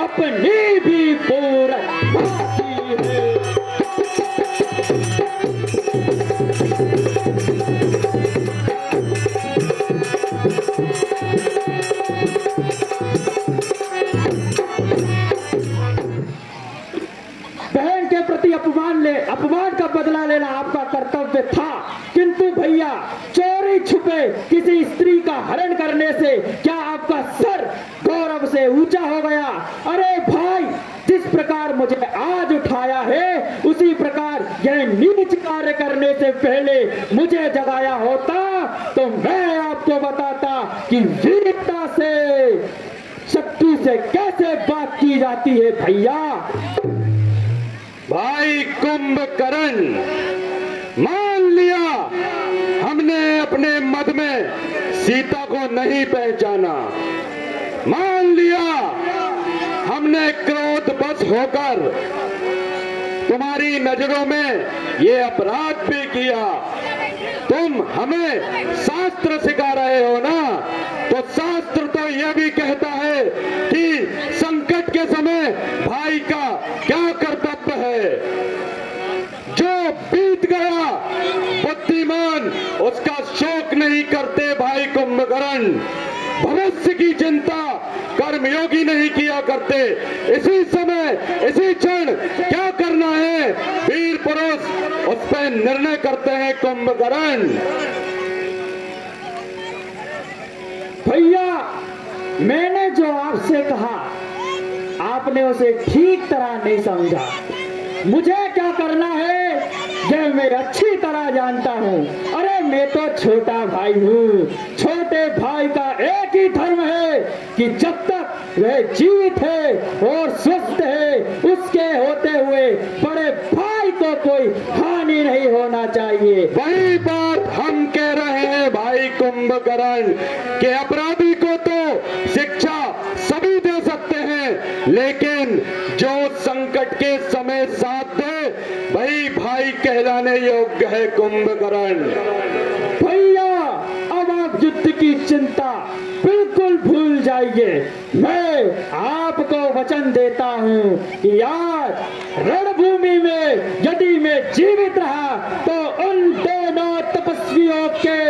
अपनी भी पूरा बहन के प्रति अपमान का बदला लेना आपका कर्तव्य था, किंतु भैया चोरी छुपे किसी स्त्री का हरण करने से क्या आपका सर गौरव से ऊंचा हो गया? अरे भाई, जिस प्रकार मुझे आज उठाया है उसी प्रकार यह नीच कार्य करने से पहले मुझे जगाया होता तो मैं आपको बताता कि वीरता से शक्ति से कैसे बात की जाती है। भैया भाई कुंभकर्ण, मान लिया हमने अपने मद में सीता को नहीं पहचाना, मान लिया हमने क्रोध बस होकर तुम्हारी नजरों में ये अपराध भी किया। तुम हमें शास्त्र सिखा रहे हो ना, तो शास्त्र तो यह भी कहता है कि संकट के समय भाई का क्या कर्तव्य है। जो बीत गया बुद्धिमान उसका शोक नहीं करते भाई कुंभकर्ण, भविष्य की चिंता कर्मयोगी नहीं किया करते। इसी समय इसी क्षण क्या करना है वीर पुरुष उस पर निर्णय करते हैं कुंभकर्ण। भैया मैंने जो आपसे कहा आपने उसे ठीक तरह नहीं समझा। मुझे क्या करना है यह मैं अच्छी तरह जानता हूँ। अरे मैं तो छोटा भाई हूँ, छोटे भाई का एक ही धर्म है कि जब तक वह जीवित है और स्वस्थ है उसके होते हुए बड़े भाई को कोई हानि नहीं होना चाहिए। वही बात हम कह रहे हैं भाई कुंभकर्ण कि अपराधी को तो शिक्षा सभी दे सकते हैं, लेकिन जो संकट के समय साथ दे वही भाई कहलाने योग्य है कुंभकर्ण। भैया अब आप युद्ध की चिंता बिल्कुल भूल जाइए। मैं आपको वचन देता हूँ कि आज रणभूमि में यदि मैं जीवित रहा तो उन दोनों तपस्वियों के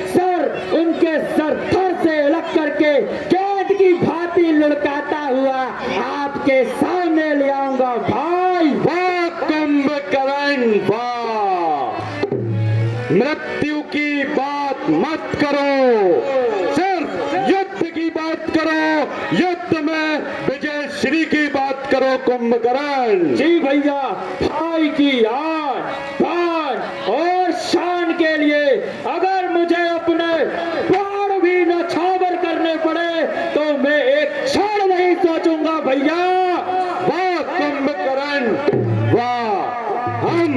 सर उनके सर थर से अलग करके कैद की भांति लुढ़काता हुआ आपके सामने ले आऊंगा। भाई वाह कुंभकर्ण वाह, मृत्यु की बात मत करो, सिर्फ युद्ध की बात करो, युद्ध में विजय श्री की बात करो कुंभकर्ण। जी भैया, भाई की आन बान और शान के लिए अगर मुझे अपने प्राण भी न्यौछावर करने पड़े तो मैं एक क्षण नहीं सोचूंगा। भैया वाह कुंभकर्ण वाह, हम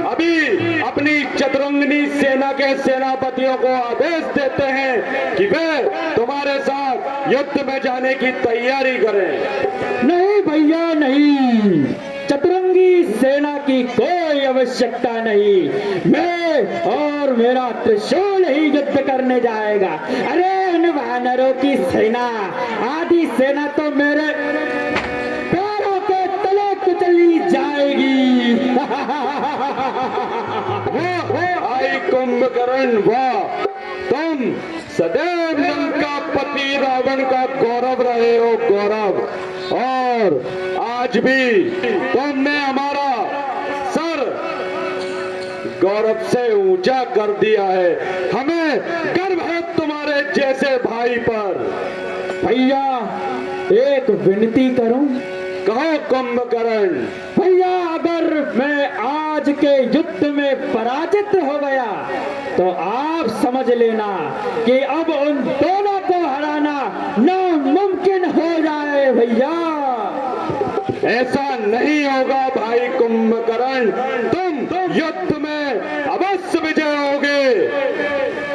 अभी अपनी चतुरंगिनी सेना के सेनापतियों को आदेश देते हैं कि वे तुम्हारे साथ युद्ध में जाने की तैयारी करें। नहीं भैया नहीं, चतुरंगी सेना की कोई आवश्यकता नहीं, मैं और मेरा त्रिशूल ही युद्ध करने जाएगा। अरे इन वानरों की सेना आधी सेना तो मेरे पैरों के तले कुचली जाएगी। भाई कुंभकर्ण वाह, तुम सदैव लंका पति रावण का गौरव रहे हो गौरव, और आज भी तुमने हमारा सर गौरव से ऊंचा कर दिया है। हमें गर्व है तुम्हारे जैसे भाई पर। भैया एक विनती करूं? कहो कुंभकर्ण। भैया अगर मैं आज के युद्ध में पराजित हो गया तो आप समझ लेना कि अब उन दोनों को हराना न ऐसा नहीं होगा भाई कुंभकर्ण, तुम युद्ध में अवश्य विजय होगे।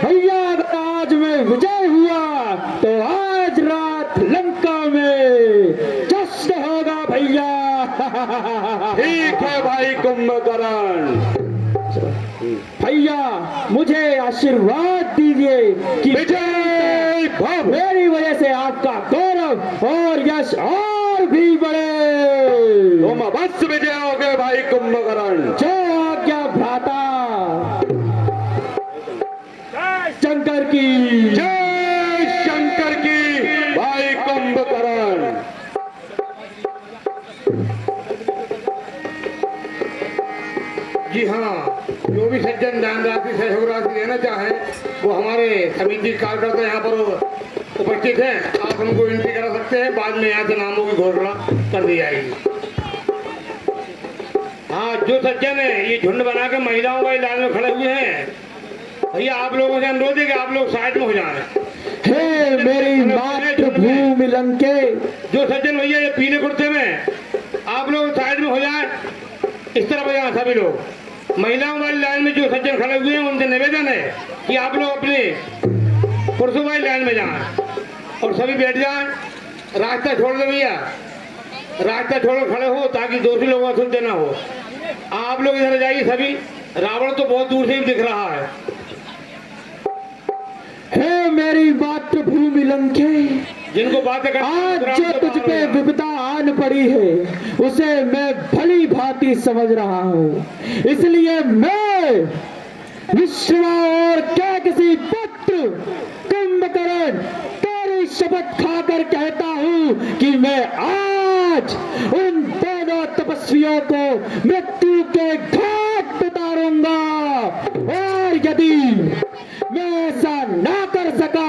भैया अगर आज मैं विजय हुआ तो आज रात लंका में जश्न होगा भैया। ठीक है भाई कुंभकर्ण, भैया मुझे आशीर्वाद दीजिए कि विजय भव। मेरी वजह से आपका गौरव और यश और भी बढ़े। तुम अवश्य विजय होगे भाई कुंभकर्ण। जय आज्ञा भ्राता। शंकर की जय शंकर की भाई कुंभकर्ण। जी हाँ, जो भी सज्जन दान राशि सहयोग राशि देना चाहे वो हमारे समिति कार्यकर्ता यहाँ पर उपस्थित हैं। आप उनको विनती करा सकते हैं, बाद में यहाँ से नामों की घोषणा कर दी जाएगी। हाँ, जो सज्जन है ये झुंड बना के महिलाओं का लाइन में खड़े हुए हैं, भैया आप लोगों से अनुरोध है कि आप लोग साइड में हो जाए। हे मेरी मातृभूमि लंके। जो सज्जन भैया ये पीले कुर्ते में, आप लोग साइड में हो जाए, इस तरफ हो जाए सभी लोग। महिलाओं वाली लाइन में जो सज्जन खड़े हुए हैं उनसे निवेदन है कि आप लोग अपने पुरुषों वाली लाइन में जाएं और सभी बैठ जाएं। रास्ता छोड़ दो भैया, रास्ता छोड़ खड़े हो ताकि दूसरे लोगों को सुनते ना हो। आप लोग इधर जाइए सभी। रावण तो बहुत दूर से ही दिख रहा है। हे मेरी मातृभूमि लंके। जिनको बातें आज जो तुझ पे विपदा आन पड़ी है उसे मैं भली भांति समझ रहा हूँ, इसलिए मैं विश्वा और क्या किसी पुत्र कुंभकर्ण तेरी शपथ खाकर कहता हूँ कि मैं आज उन दोनों तपस्वियों को मृत्यु के घाट उतारूंगा। और यदि मैं ऐसा ना कर सका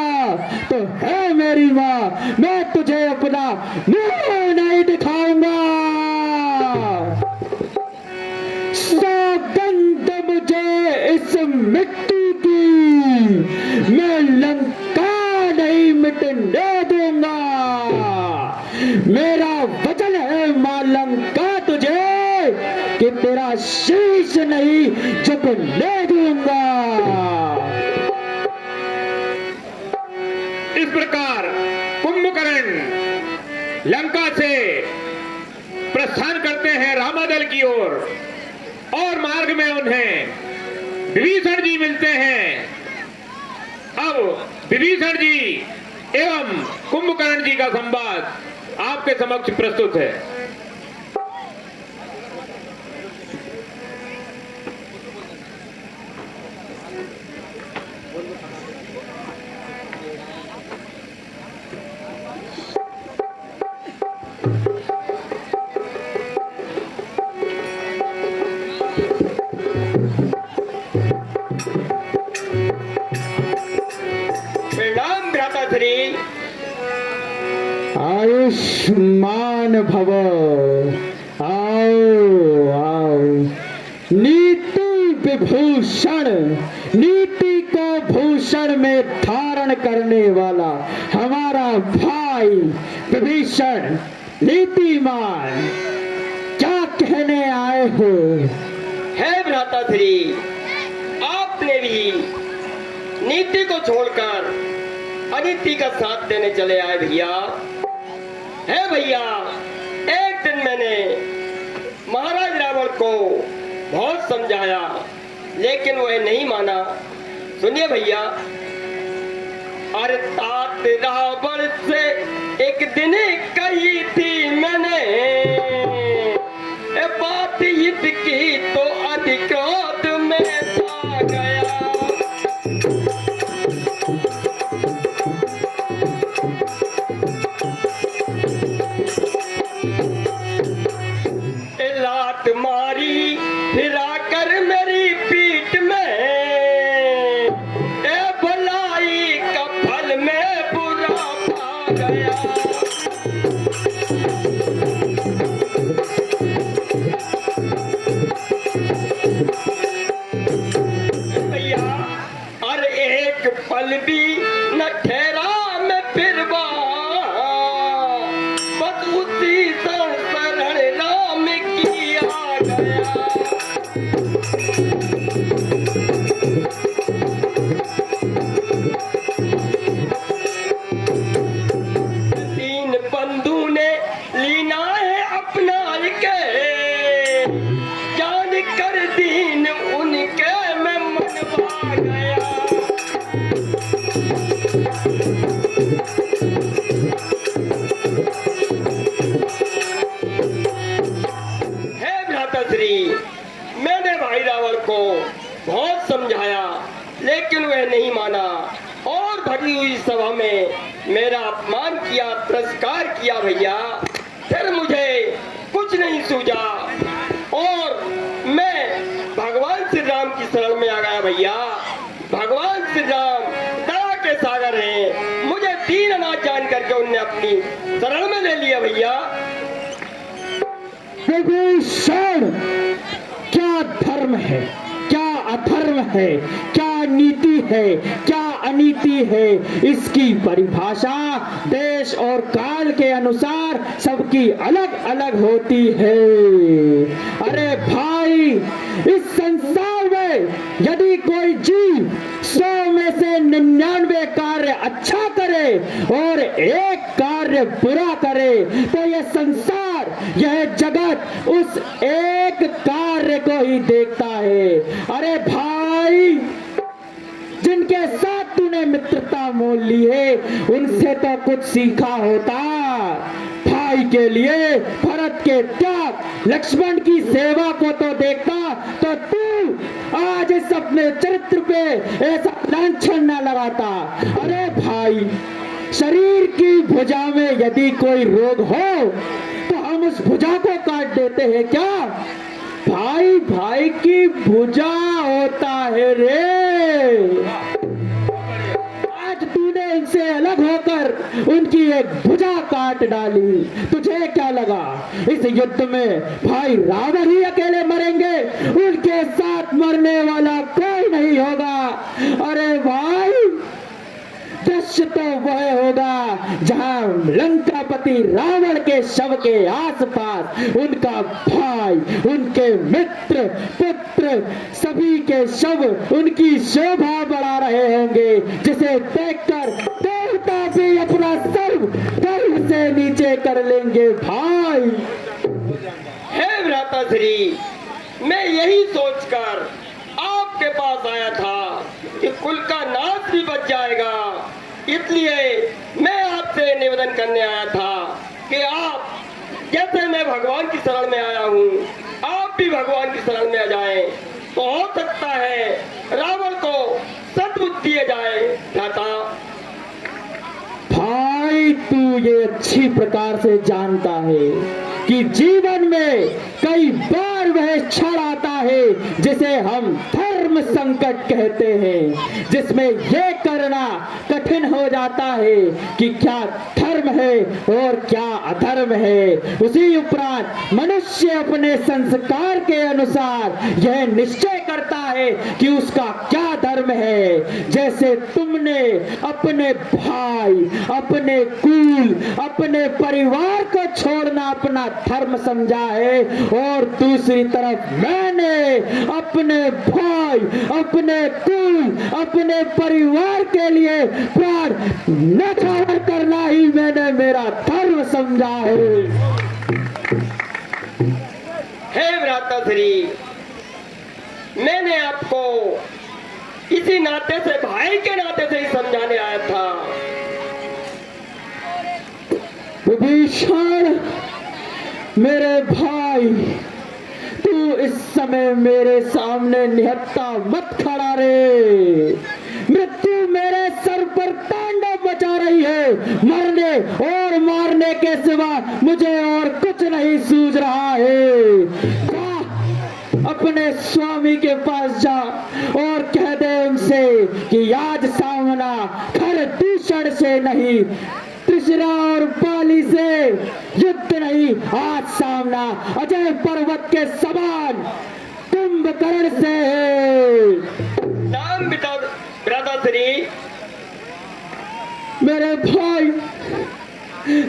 तो है मेरी माँ, मैं तुझे अपना मुंह नहीं दिखाऊंगा। सौगंध मुझे इस मिट्टी की, मैं लंका नहीं मिटने दूंगा। मेरा वचन है मां लंका तुझे कि तेरा शीश नहीं झुकने दूंगा। इस प्रकार कुंभकर्ण लंका से प्रस्थान करते हैं रामादल की ओर और मार्ग में उन्हें विभीषण जी मिलते हैं। अब विभीषण जी एवं कुंभकर्ण जी का संवाद आपके समक्ष प्रस्तुत है। प्रणाम भ्राताश्री। आयुष्मान भव। आओ आओ। नीति विभूषण, नीति को भूषण में धारण करने वाला हमारा भाई विभीषण नीतिमान, क्या कहने आए हो? है भ्राताश्री, आपने भी नीति को छोड़कर अनीति का साथ देने चले आए भैया। है भैया, एक दिन मैंने महाराज रावण को बहुत समझाया लेकिन वह नहीं माना। सुनिए भैया, अरे तात रावण से एक दिन कही थी मैंने, ए बात युद्ध की तो अधिक्रोध में आ गया। लात मारी फिरा कर मेरी पीठ में, ए भलाई का फल में बुरा पा गया। भैया, और एक पल भी न ठहरा मैं फिर बस उसी शरण को बहुत समझाया, लेकिन वह नहीं माना और भरी हुई सभा में मेरा अपमान किया, तिरस्कार किया भैया। फिर मुझे कुछ नहीं सूझा और मैं भगवान श्री राम की शरण में आ गया भैया। भगवान श्री राम दया के सागर हैं, मुझे दीन अनाथ जान करके उनने अपनी शरण में ले लिया भैया। विभीषण, क्या धर्म है, क्या अधर्म है, क्या नीति है, क्या अनीति है, इसकी परिभाषा देश और काल के अनुसार सबकी अलग अलग होती है। अरे भाई, इस संसार में यदि कोई जीव 100 में से 99 कार्य अच्छा करे और एक कार्य बुरा करे, तो यह संसार, यह जगत उस एक कार्य को ही देखता है। अरे भाई, जिनके साथ तूने मित्रता मोल ली है, उनसे तो कुछ सीखा होता। भाई के लिए भरत के त्याग, लक्ष्मण की सेवा को तो देखता, तो तू आज इस अपने चरित्र पे ऐसा लांछन न लगाता। अरे भाई, शरीर की भुजा में यदि कोई रोग हो तो हम उस भुजा को काट देते हैं क्या? भाई भाई की भुजा होता है रे। आज तूने इनसे अलग होकर उनकी एक भुजा काट डाली, तुझे क्या लगा इस युद्ध में भाई रावण ही अकेले मरेंगे, उनके साथ मरने वाला कोई नहीं होगा? अरे भाई, दृश्य तो वह होगा जहां लंकापति रावण के शव के आसपास उनका भाई, उनके मित्र, पुत्र, सभी के शव उनकी शोभा बढ़ा रहे होंगे, जिसे देखकर देवता भी अपना सर्व गर्व से नीचे कर लेंगे। भाई, हे भ्राताश्री, मैं यही सोचकर आपके पास आया था कि कुल का नाश भी बच जाएगा, इसलिए मैं आपसे निवेदन करने आया था कि आप, जैसे मैं भगवान की शरण में आया हूँ, आप भी भगवान की शरण में आ जाएं, तो हो सकता है रावण को सद्बुद्धि दिए जाए। भ्राता, भाई, तू ये अच्छी प्रकार से जानता है कि जीवन में कई बार वह क्षण आता है जिसे हम धर्म संकट कहते हैं, जिसमें यह करना कठिन हो जाता है कि क्या धर्म है और क्या अधर्म है। उसी उपरांत मनुष्य अपने संस्कार के अनुसार यह निश्चय करता है कि उसका क्या धर्म है। जैसे तुमने अपने भाई, अपने कुल, अपने परिवार को छोड़ना अपना धर्म समझा है, और दूसरी तरफ मैंने अपने भाई, अपने कुल, अपने परिवार के लिए प्राण न्यौछावर करना ही मैंने मेरा धर्म समझा है। हे भ्राताश्री, मैंने आपको इसी नाते से, भाई के नाते से ही समझाने आया था। विभीषण, मेरे भाई, तू इस समय मेरे सामने निहत्था मत खड़ा रे। मृत्यु मेरे सर पर तांडव मचा रही है, मरने और मारने के सिवा मुझे और कुछ नहीं सूझ रहा है। जा, अपने स्वामी के पास जा और कह दे उनसे कि आज सामना खर दूषण से नहीं, त्रिशरा और बाली से युद्ध नहीं, आज सामना अजय पर्वत के समान कुंभकर्ण से है। नाम बिता भ्राताश्री। मेरे भाई,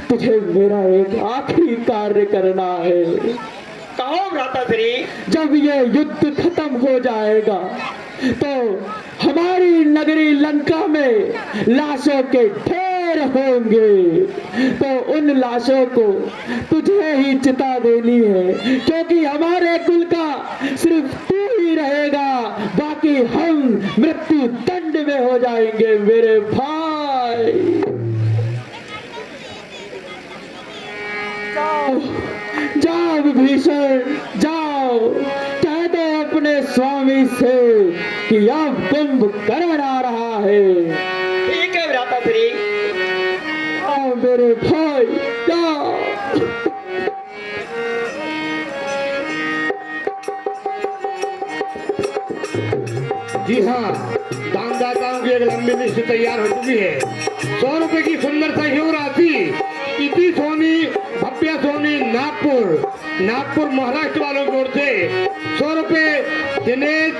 तुझे मेरा एक आखिरी कार्य करना है। कहो भ्राताश्री। जब ये युद्ध खत्म हो जाएगा तो हमारी नगरी लंका में लाशों के ढेर होंगे, तो उन लाशों को तुझे ही चिता देनी है, क्योंकि हमारे कुल का सिर्फ तू ही रहेगा, बाकी हम मृत्यु दंड में हो जाएंगे। मेरे भाई, जाओ, जाओ विभीषण, जाओ, कह दो अपने स्वामी से कि अब कुंभकर्ण आ रहा है। ठीक है भ्राताश्री। आओ मेरे भाई, जाओ। जी हाँ, दानदाताओं की एक लंबी लिस्ट तैयार हो चुकी है। 100 रुपए की सुंदर सा ह्यू राशि इति सोनी भव्य सोनी नागपुर महाराष्ट्र वालों की ओर से 100 रुपए दिनेश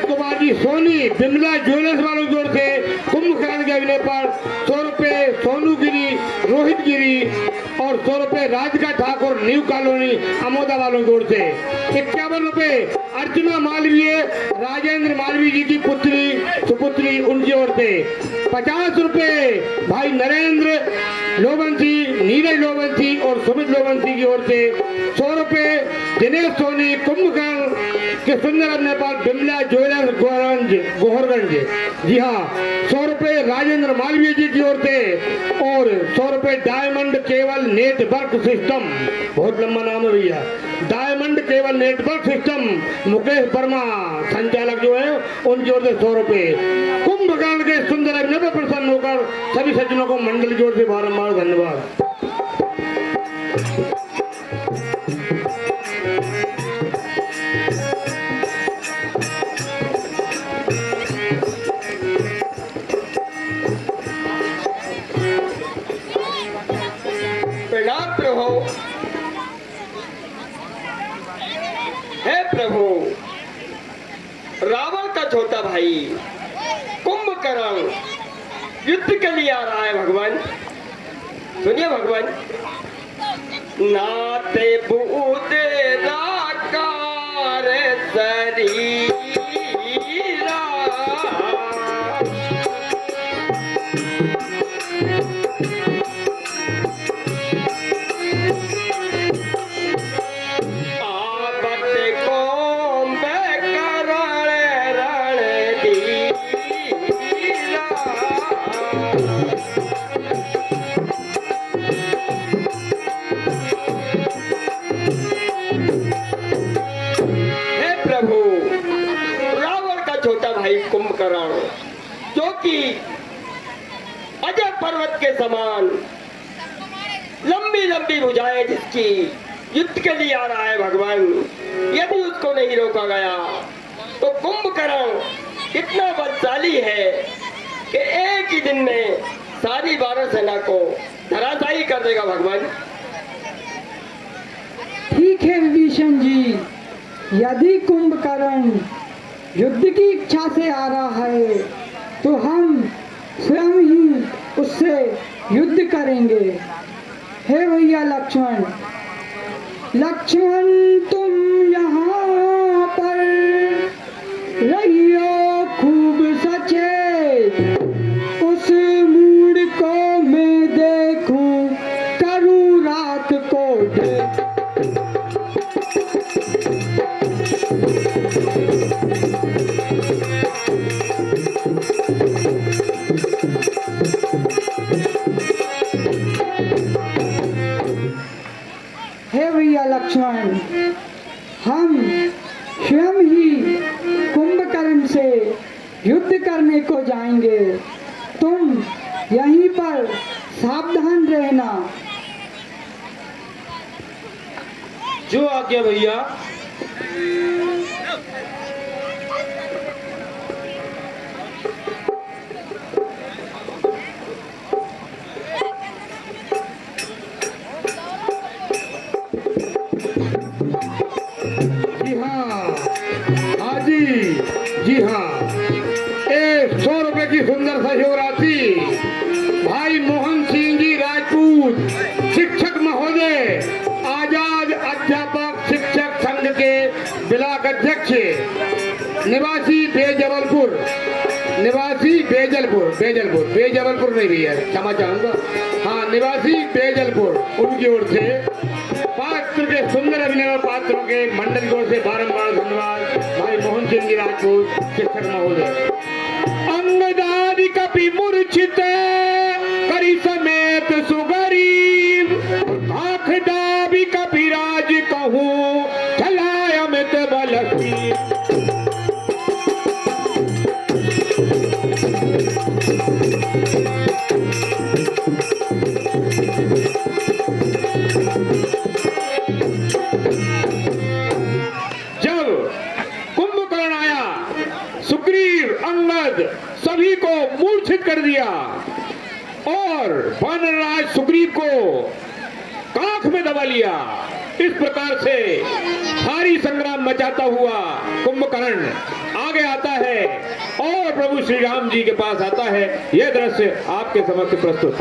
कुमार जी सोनी बिमला ज्वेलर्स वालों की ओर से कुंभकर्ण के अभिनय पर 100 रुपए सोनू गिरी रोहित गिरी और 100 रुपए राधिका ठाकुर न्यू कॉलोनी अमोदा वालों की ओर से 51 रुपए अर्चना मालवीय राजेंद्र मालवीय जी की पुत्री सुपुत्री उनकी ओर से 50 रुपए भाई नरेंद्र लोबंसी नीरज लोबंसी और सुमित लोबंसी की ओर से 100 रुपए दिनेश सोनी कुंभकर्ण के सुंदर अभिनय पर बिमला ज्वेलर्स गोहरगंज। जी हाँ, 100 रुपए राजेंद्र मालवीय जी की ओर से और 100 रुपए डायमंड केबल नेटवर्क सिस्टम, बहुत लंबा नाम है भैया, diamond cable network system Mukesh Verma संचालक जो है उनकी ओर से 100 रुपए। कुंभकर्ण के सुंदर अभिनय पर प्रसन्न होकर सभी सज्जनों को मंडल की ओर से बारंबार धन्यवाद। प्रणाम प्रभु। हे प्रभु, रावण का छोटा भाई कुंभकर्ण युद्ध के लिए आ रहा है भगवान। सुनिए भगवान। नाते बूद राकार शरीरा कुंभकर्ण जो कि अजय पर्वत के समान लंबी लंबी भुजाएं जिसकी युद्ध के लिए आ रहा है भगवान। यदि उसको नहीं रोका गया तो कुंभकर्ण इतना बलशाली है कि एक ही दिन में सारी 12 सेना को धराशायी कर देगा भगवान। ठीक है विभीषण जी, यदि कुंभकर्ण युद्ध की इच्छा से आ रहा है तो हम स्वयं ही उससे युद्ध करेंगे। हे भैया लक्ष्मण, तुम यहाँ पर रहियो खूब सचेत, उस मूड को मैं देखूं करूँ रात को लक्ष्मण, हम स्वयं ही कुंभकर्ण से युद्ध करने को जाएंगे। तुम यहीं पर सावधान रहना। जो आज्ञा भैया। जी हाँ, 100 रुपए की सुंदर सहयोग राशि भाई मोहन सिंह जी राजपूत शिक्षक महोदय, आजाद अध्यापक शिक्षक संघ के ब्लॉक अध्यक्ष, निवासी बेजबलपुर नहीं भैया, क्षमा चाहूंगा, हाँ निवासी बेजलपुर, उनकी ओर से पात्र के सुंदर अभिनय पात्रों के मंडल की ओर से बारंबार धन्यवाद भाई मोहन सिंह जी राजपूत शिक्षक महोदय। अंगदादि कपि मूर्छित करी समेत सुगरीब, आंख डाबी कपि राज कहूँ चलाय अमित और वानरराज सुग्रीव को काख में दबा लिया। इस प्रकार से भारी संग्राम मचाता हुआ कुंभकर्ण आगे आता है और प्रभु श्री राम जी के पास आता है। यह दृश्य आपके समक्ष प्रस्तुत।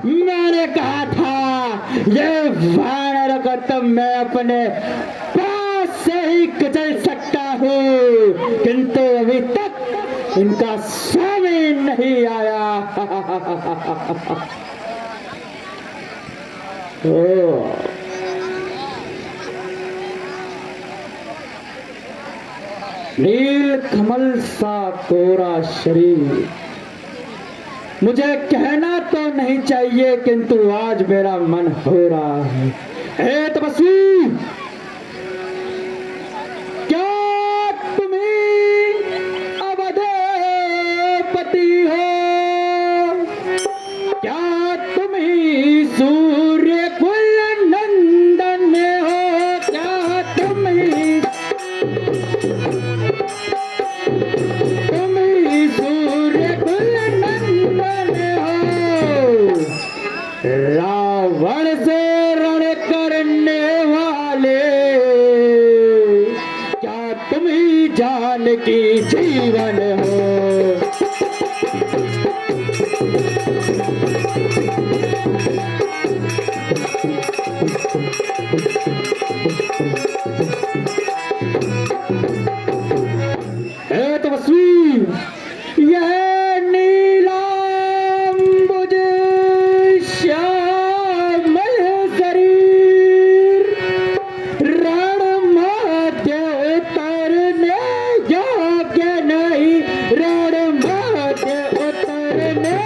मैंने कहा था ये वानर को तो मैं अपने पास से ही कुचल सकता हूँ, किंतु अभी तक इनका स्वामी नहीं आया। ओ नील कमल सा कोरा शरीर, मुझे कहना तो नहीं चाहिए किंतु आज मेरा मन हो रहा है। हे तपस्वी, क्या तुम ही अवधपति हो? क्या तुम ही सूर्य कुल नंदन हो? क्या तुम ही सूर्य कुल नंदन हो? रावण से रण करने वाले, क्या तुम ही जानकी जीवन हो? हे तपस्वी, यह नीलांबुज श्यामल शरीर रण मध्य उतरने योग्य नहीं। रण मध्य उतरने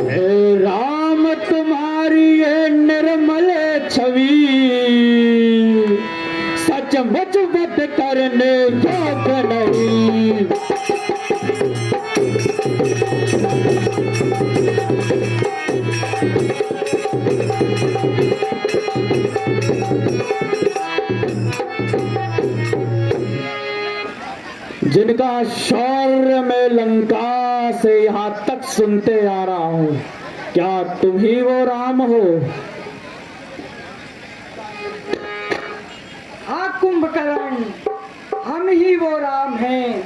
हे राम, तुम्हारी ये निर्मल छवि सचमुच वध करने योग्य नहीं। जिनका शौर्य में लंका से यहाँ तक सुनते आ रहा हूँ, क्या तुम ही वो राम हो? हाँ कुंभकर्ण, हम ही वो राम हैं।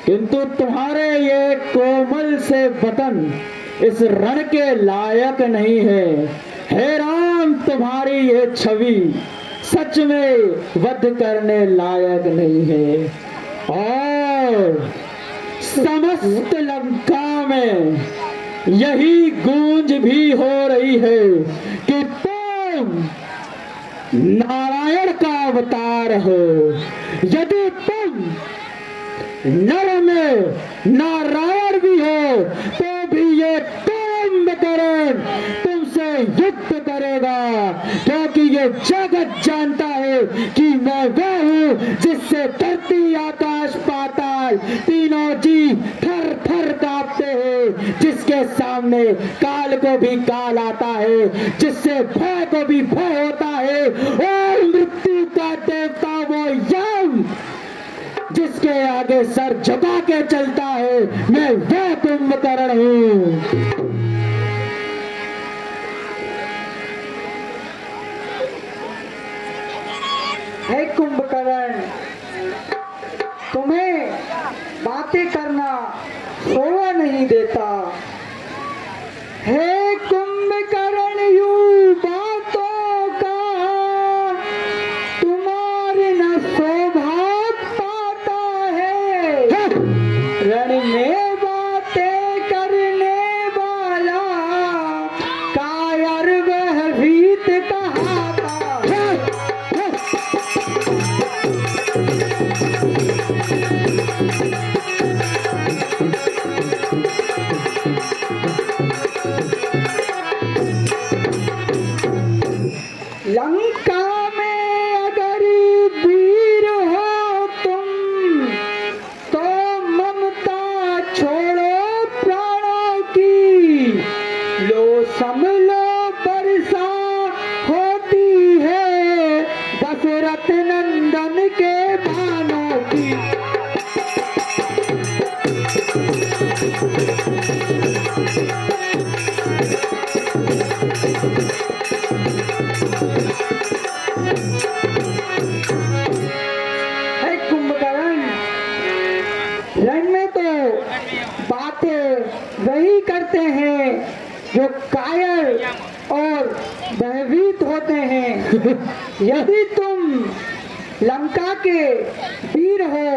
किंतु तुम्हारे ये कोमल से बदन इस रण के लायक नहीं है। हे राम, तुम्हारी ये छवि सच में वध करने लायक नहीं है। और समस्त लंका में यही गूंज भी हो रही है कि तुम नारायण का अवतार हो। यदि तुम नर में नारायण भी हो तो भी ये कुंभकर्ण तुमसे युद्ध करेगा, क्योंकि ये जगत जानता है कि मैं वह हूँ जिससे धरती आकाश पाताल तीनों जीव थर थर कांपते हैं, जिसके सामने काल को भी काल आता है, जिससे भय को भी भय होता है, और मृत्यु का देवता वो यम जिसके आगे सर झुका के चलता है, मैं वह कुंभकर्ण हूँ। हे कुंभकर्ण, तुम्हें बातें करना शोभा नहीं देता। हे कुंभकर्ण, यूं बातों का तुम्हारे न शोभा पाता है। रण में बातें करने वाला कायर वह भीत कहाता है। लंका में अगर वीर हो तुम तो हे कुंभकर्ण, रण में तो बातें वही करते हैं जो कायर और भयभीत होते हैं। यदि तुम लंका के वीर हो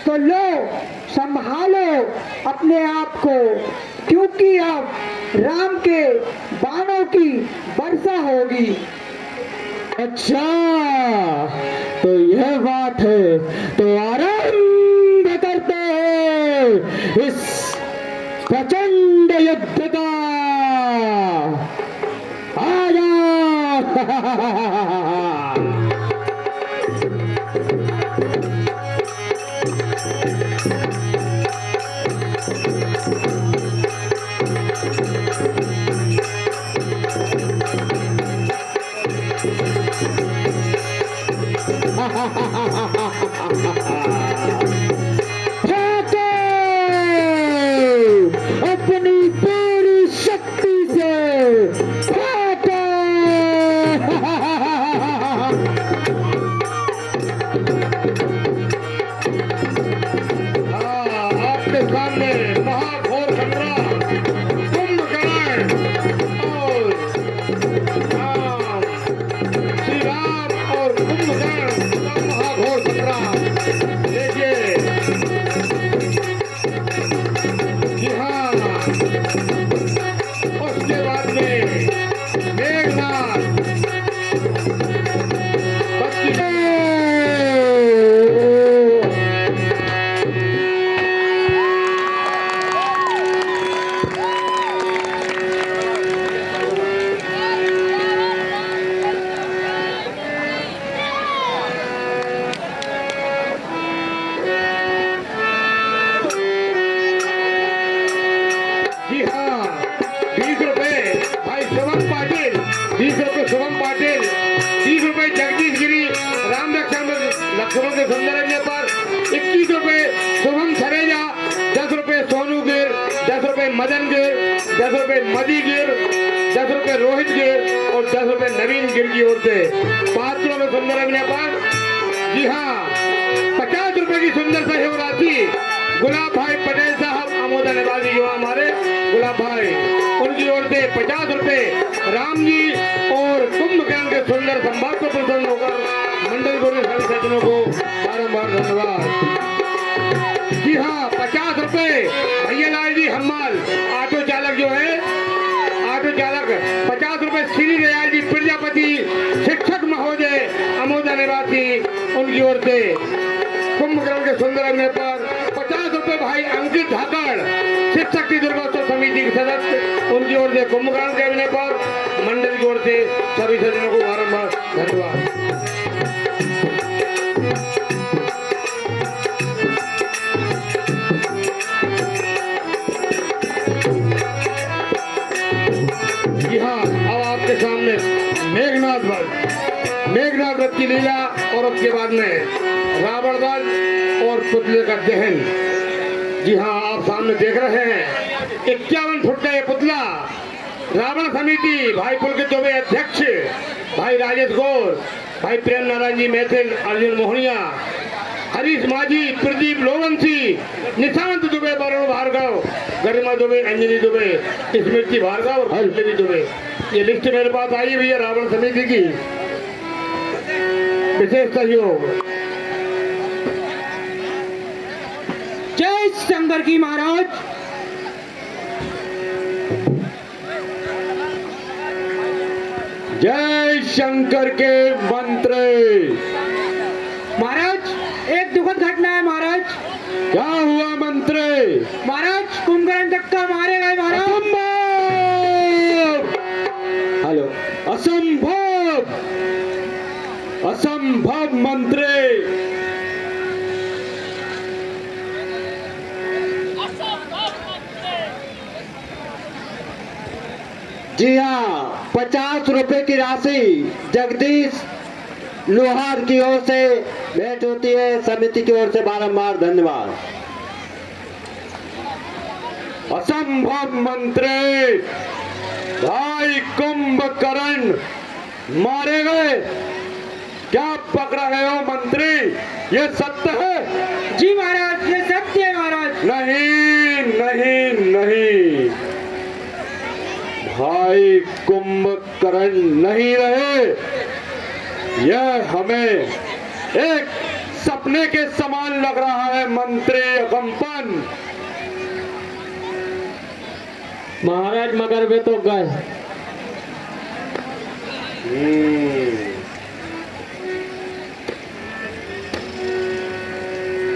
तो लो संभालो अपने आप को, क्योंकि अब राम के बाणों की वर्षा होगी। अच्छा, तो यह बात है, तो आरंभ करते हैं इस प्रचंड युद्ध का। आजा फेंको अपनी पूरी शक्ति से, फेंको। आपके सामने महाघोर संग्राम कुंभकर्ण और राम, श्री राम और कुंभकर्ण का महाघोर संग्राम। देखिए, जी हाँ, उसके बाद में मेघनाथ बच्ची जी हाँ, 20 रुपए भाई शुभम पाटिल, 20 रुपए शुभम पाटिल, 30 रुपए जगदीश गिरी राम रक्षा लक्ष्मण के सुंदर अजय पर, 21 रुपए शुभम सरेजा, 10 रुपए सोनू गिर, 10 रुपए मदन गिर, 10 रुपए मदी गिर, 10 रुपए रोहित गिर और 10 रुपए नवीन गिर की ओर से 5 रुपए सुंदर अभिनय पर। जी हाँ, 50 रुपए की सुंदर सहयोग राशि गुलाब भाई पटेल साहब आमोदा निवासी जो हमारे गुलाब भाई, उनकी ओर से 50 रुपए राम जी और कुंभकर्ण के सुंदर संवाद को प्रसन्न होकर मंडल को सभी सज्जनों को बारम्बार धन्यवाद। जी हाँ, 50 रुपए भैया लाल जी हम्माल ऑटो चालक जो है, ऑटो चालक 50 रुपए श्री दयाल जी प्रजापति शिक्षक महोदय अमोदा निवासी, उनकी ओर से कुंभकर्ण के सुंदर अभिनय पर 50 रुपए भाई अंकित धाकड़ शिक्षक की दुर्गोत्सव समिति के सदस्य, उनकी ओर से कुंभकर्ण के अभिनय पर मंडल की ओर से सभी सज्जनों को बारम्बार धन्यवाद। जी हाँ, अब आपके सामने मेघनाथ व्रत की लीला और उसके बाद में रावण वध और पुतले का दहन। जी हाँ, आप सामने देख रहे हैं 51 फुट का ये पुतला रावण समिति भाई पुलकित दुबे अध्यक्ष, भाई राजेश गौर, भाई प्रेम नारायण जी मैथिल, अर्जुन मोहनिया, हरीश माझी, प्रदीप लोवंशी, निशांत दुबे, वरुण भार्गव, गरिमा दुबे, अंजलि दुबे, स्मृति भार्गव और पल्लवी दुबे। ये लिस्ट मेरे पास आई हुई है रावण समिति की विशेष सहयोग। जय शंकर की महाराज। जय शंकर के मंत्र। महाराज, एक दुखद घटना है महाराज। क्या हुआ मंत्र? महाराज, कुंभकर्ण धक्का मारे गए महाराज। हेलो, असंभव, असंभव मंत्र। जी हाँ, 50 रुपए की राशि जगदीश लोहार की ओर से भेंट होती है, समिति की ओर से बारंबार धन्यवाद। असंभव मंत्री भाई कुंभकर्ण मारे गए। क्या पक रहे हो मंत्री, ये सत्य है? जी महाराज, ये सत्य है महाराज। नहीं नहीं नहीं, भाई कुंभकर्ण नहीं रहे। यह हमें एक सपने के समान लग रहा है मंत्री अकम्पन। महाराज मगर वे तो गए।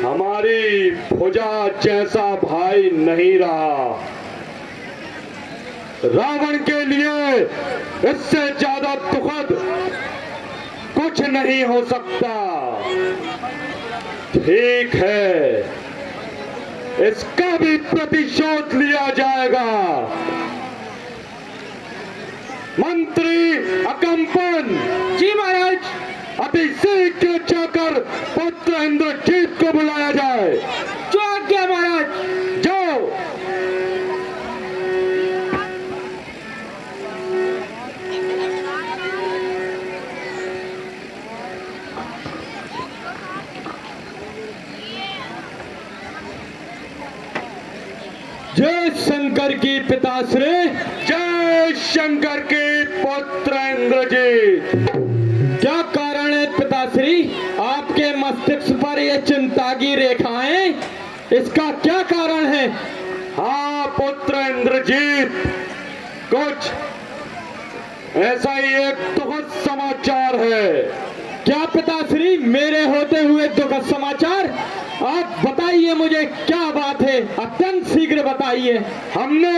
हमारी भुजा जैसा भाई नहीं रहा। रावण के लिए इससे ज्यादा दुखद कुछ नहीं हो सकता। ठीक है, इसका भी प्रतिशोध लिया जाएगा। मंत्री अकम्पन, जी महाराज। अति शीघ्र जाकर पुत्र इंद्रजीत को बुलाया जाए। जो आज्ञा महाराज। जाओ। जय शंकर की पिताश्री। जय शंकर के पुत्र इंद्रजीत। क्या कारण है पिताश्री, आपके मस्तिष्क पर ये चिंता की रेखाएं, इसका क्या कारण है? हाँ पुत्र इंद्रजीत, कुछ ऐसा ही एक दुखद समाचार है। क्या पिताश्री, मेरे होते हुए दुखद समाचार? आप बताइए मुझे, क्या बात है? अत्यंत शीघ्र बताइए। हमने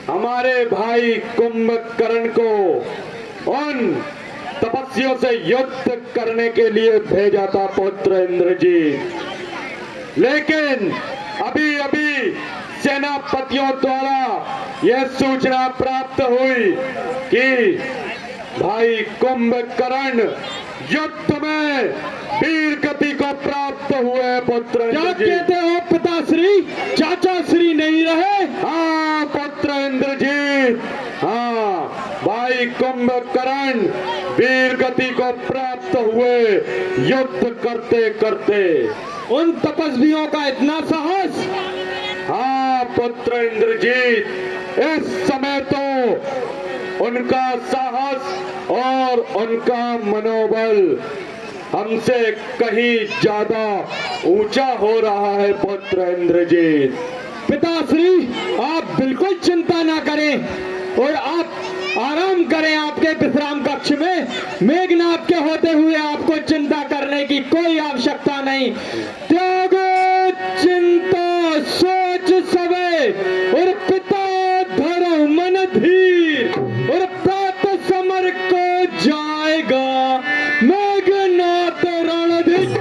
हमारे भाई कुंभकर्ण को उन तपस्वियों से युद्ध करने के लिए भेजा था पुत्र इंद्रजीत, लेकिन अभी अभी सेनापतियों द्वारा यह सूचना प्राप्त हुई कि भाई कुंभकर्ण युद्ध में वीर गति को प्राप्त हुए। पुत्र क्या इंद्रजीत, कहते हो पिताश्री, चाचा श्री नहीं रहे? हाँ पुत्र इंद्रजीत, हाँ भाई कुंभकर्ण वीर गति को प्राप्त हुए युद्ध करते करते। उन तपस्वियों का इतना साहस? हाँ पुत्र इंद्रजीत, इस समय तो उनका साहस और उनका मनोबल हमसे कहीं ज्यादा ऊंचा हो रहा है। पुत्र इंद्रजीत, पिताश्री आप बिल्कुल चिंता ना करें और आप आराम करें आपके विश्राम कक्ष में। मेघनाथ के होते हुए आपको चिंता करने की कोई आवश्यकता नहीं। त्यागो चिंता सोच सबे और पिता धरो मन धीर और प्रातः समर को जाएगा मेघनाथ रणधीर।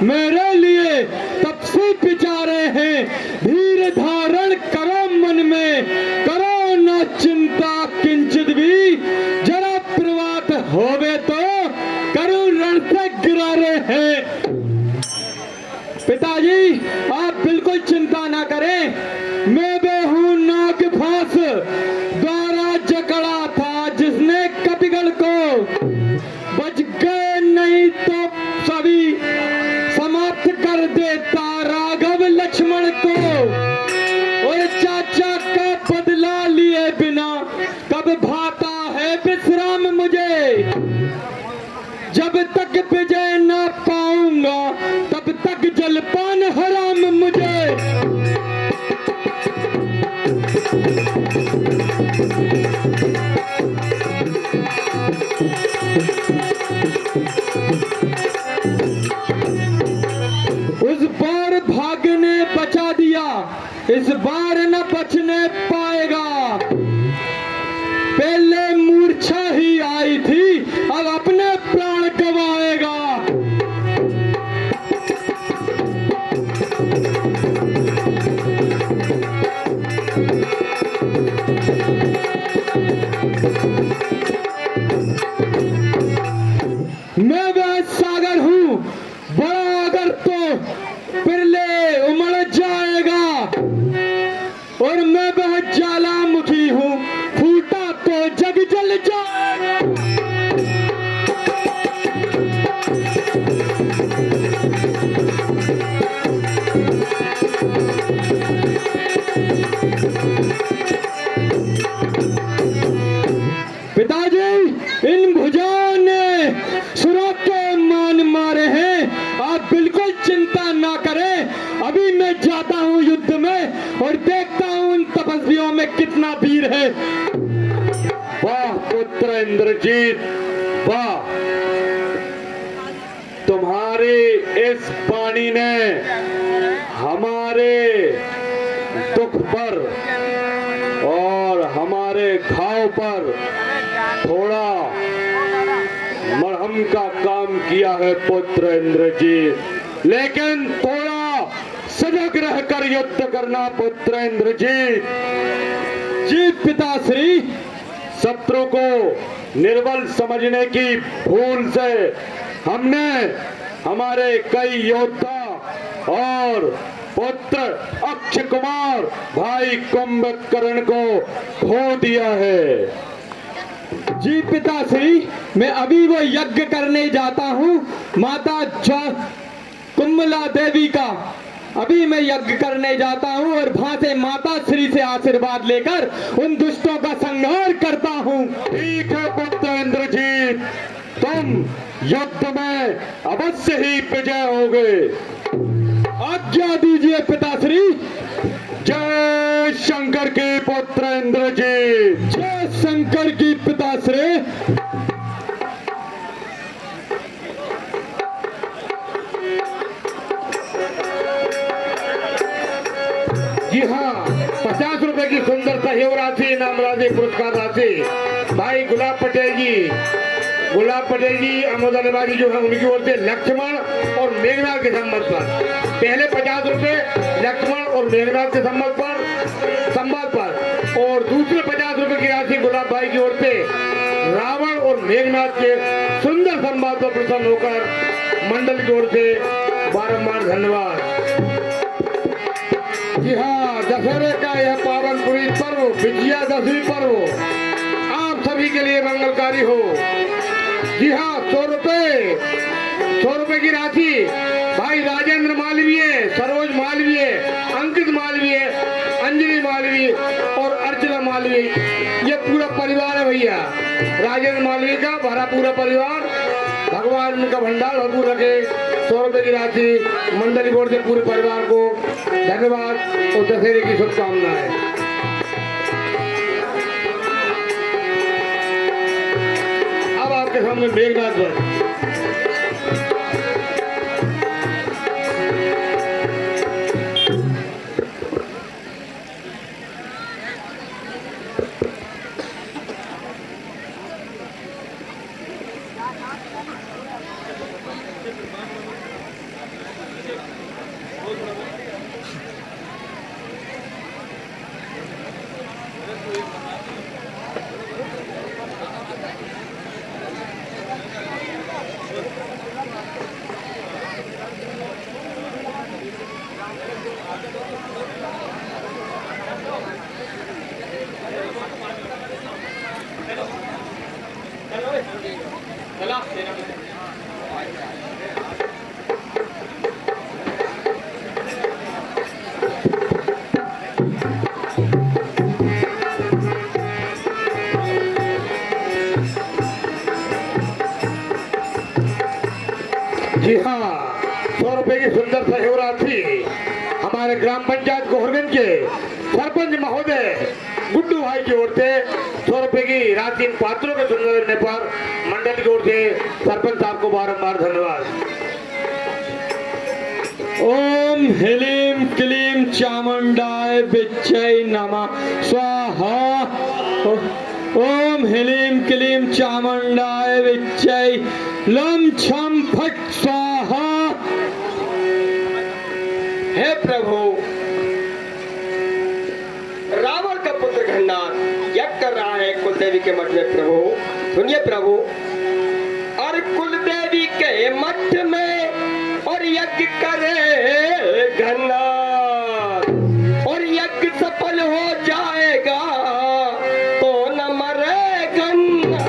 मेरे लिए तपस्वी विचारे हैं। धीर धारण करो मन में, करो न चिंता किंचित भी। जरा प्रभात होवे तो करुण रण से गिरा रहे हैं। पिताजी आप बिल्कुल चिंता ना करें। मैं वे हूँ नाग फांस द्वारा जकड़ा था जिसने कपिगढ़ को, बच गए नहीं तो सभी समाप्त कर देता राघव लक्ष्मण को। और चाचा का बदला लिए बिना कब भाता है विश्राम मुझे। जब तक विजय ना पाऊंगा तब तक जलपान हराम मुझे। उस बार भागने बचा दिया, इस बार न बचने पाएगा। पहले मूर्छा ही आई थी, अब अपने प्राण गवाएगा। मैं वह सागर हूँ, बड़ा अगर तो पिरले उमड़ जाएगा, और मैं वह ज्वालामुखी हूँ, फूटा तो जग जल जाएगा। पिताजी, इन भुजाओं ने सुरों के मान मारे हैं, आप बिल्कुल चिंता ना करें। अभी मैं जाता हूँ युद्ध में और देखता हूँ उन तपस्वियों में कितना वीर है। वाह पुत्र इंद्रजीत, वाह, तुम्हारी इस वाणी ने हमारे दुख पर और हमारे घाव पर थोड़ा मरहम का काम किया है पुत्र इंद्रजीत, लेकिन थोड़ा सजग रहकर युद्ध करना पुत्र इंद्रजीत। जी पिताश्री, शत्रु को निर्बल समझने की भूल से हमने हमारे कई योद्धा और पुत्र अक्षय कुमार भाई कुंभकर्ण को खो दिया है। जी पिताश्री, मैं अभी वो यज्ञ करने जाता हूँ माता कुंभला देवी का। अभी मैं यज्ञ करने जाता हूँ और वहां से माता श्री से आशीर्वाद लेकर उन दुष्टों का संहार करता हूँ। ठीक है पुत्र इंद्रजीत, तुम युद्ध में अवश्य ही विजय होगे। आज्ञा दीजिए पिताश्री। जय शंकर की पुत्र इंद्रजीत। जय शंकर की पिताश्री। जी हाँ, 50 रुपए की सुंदर सहयोग राशि, इनाम राशि, पुरस्कार राशि भाई गुलाब पटेल जी अमोदनबाजी जो है उनकी ओर से लक्ष्मण और मेघनाथ के संबंध पर पहले 50 रुपए लक्ष्मण और मेघनाथ के संबंध पर और दूसरे 50 रुपए की राशि गुलाब भाई की ओर से रावण और मेघनाथ के सुंदर संवाद पर प्रसन्न होकर मंडल की ओर से बारंबार धन्यवाद। जी हाँ, दशहरे का यह पावन पुनीत पर्व, विजयादशमी पर्व आप सभी के लिए मंगलकारी हो। जी हाँ, 100 रुपए की राशि भाई राजेंद्र मालवीय, सरोज मालवीय, अंकित मालवीय, अंजलि मालवीय और अर्चना मालवीय, ये पूरा परिवार है भैया। राजेंद्र मालवीय का भरा पूरा परिवार, भगवान उनका भंडार भरपूर रखे। 100 रुपए की राशि मंडली बोर्ड से पूरे परिवार को धन्यवाद और दशहरे की शुभकामनाएं। अब आपके सामने मेघनाथ पर जी हाँ, 100 रुपए की सुंदर सहयोग राशि हमारे ग्राम पंचायत गोहरगंज के सरपंच महोदय गुड्डू भाई की ओर से 100 रुपए की राशि इन पात्रों के सुंदर देने पर मंडल की ओर से सरपंच साहब को बारंबार धन्यवाद। ओम ह्रीं क्लीं चामुंडाय विच्चै नमः स्वाहा। ओम ह्रीं क्लीं चामुंडाय विच्चै लम छम फट स्वाहा। हे प्रभु, रावण का पुत्र घन्नाथ यज्ञ कर रहा है कुलदेवी के मठ में। प्रभु सुनिए प्रभु, और कुलदेवी के मठ में और यज्ञ करे घना, और यज्ञ सफल हो जाएगा तो न मरे घना।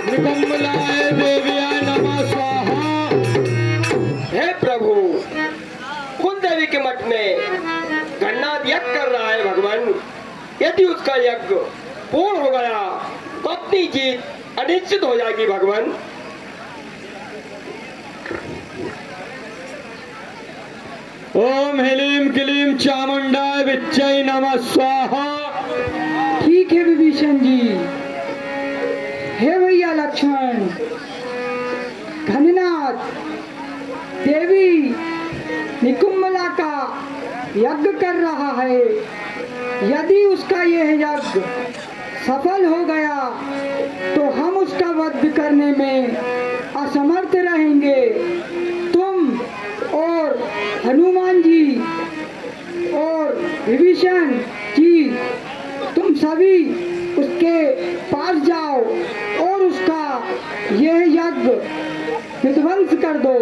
निकम्मलाय देव्याय नमः स्वाहा। हे प्रभु, कुलदेवी के मठ में गन्नाथ यज्ञ कर रहा है भगवान। यदि उसका यज्ञ पूर्ण हो गया तो अपनी जीत अनिश्चित हो जाएगी भगवान। ओम ह्रीं क्लीं चामुंडाय विच्चै नमः स्वाहा। ठीक है विभीषण जी। हे भैया लक्ष्मण, घननाथ देवी निकुम्मला का यज्ञ कर रहा है। यदि उसका यह यज्ञ सफल हो गया तो हम उसका वध करने में असमर्थ रहेंगे। तुम और हनुमान जी और विभीषण जी, तुम सभी उसके पास जाओ और उसका यह यज्ञ विध्वंस कर दो।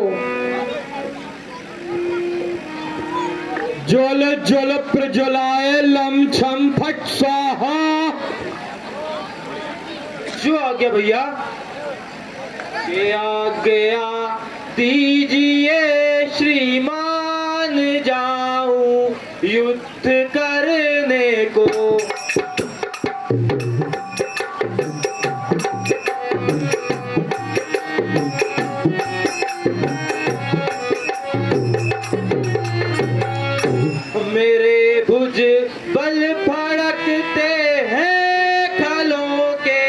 ज्वल ज्वल प्रज्वलाय लम छम फट स्वाहा। जो आज्ञा भैया। ये आज्ञा दीजिए श्रीमान, जाऊं युद्ध करने को। मेरे भुज बल फड़कते हैं खलों के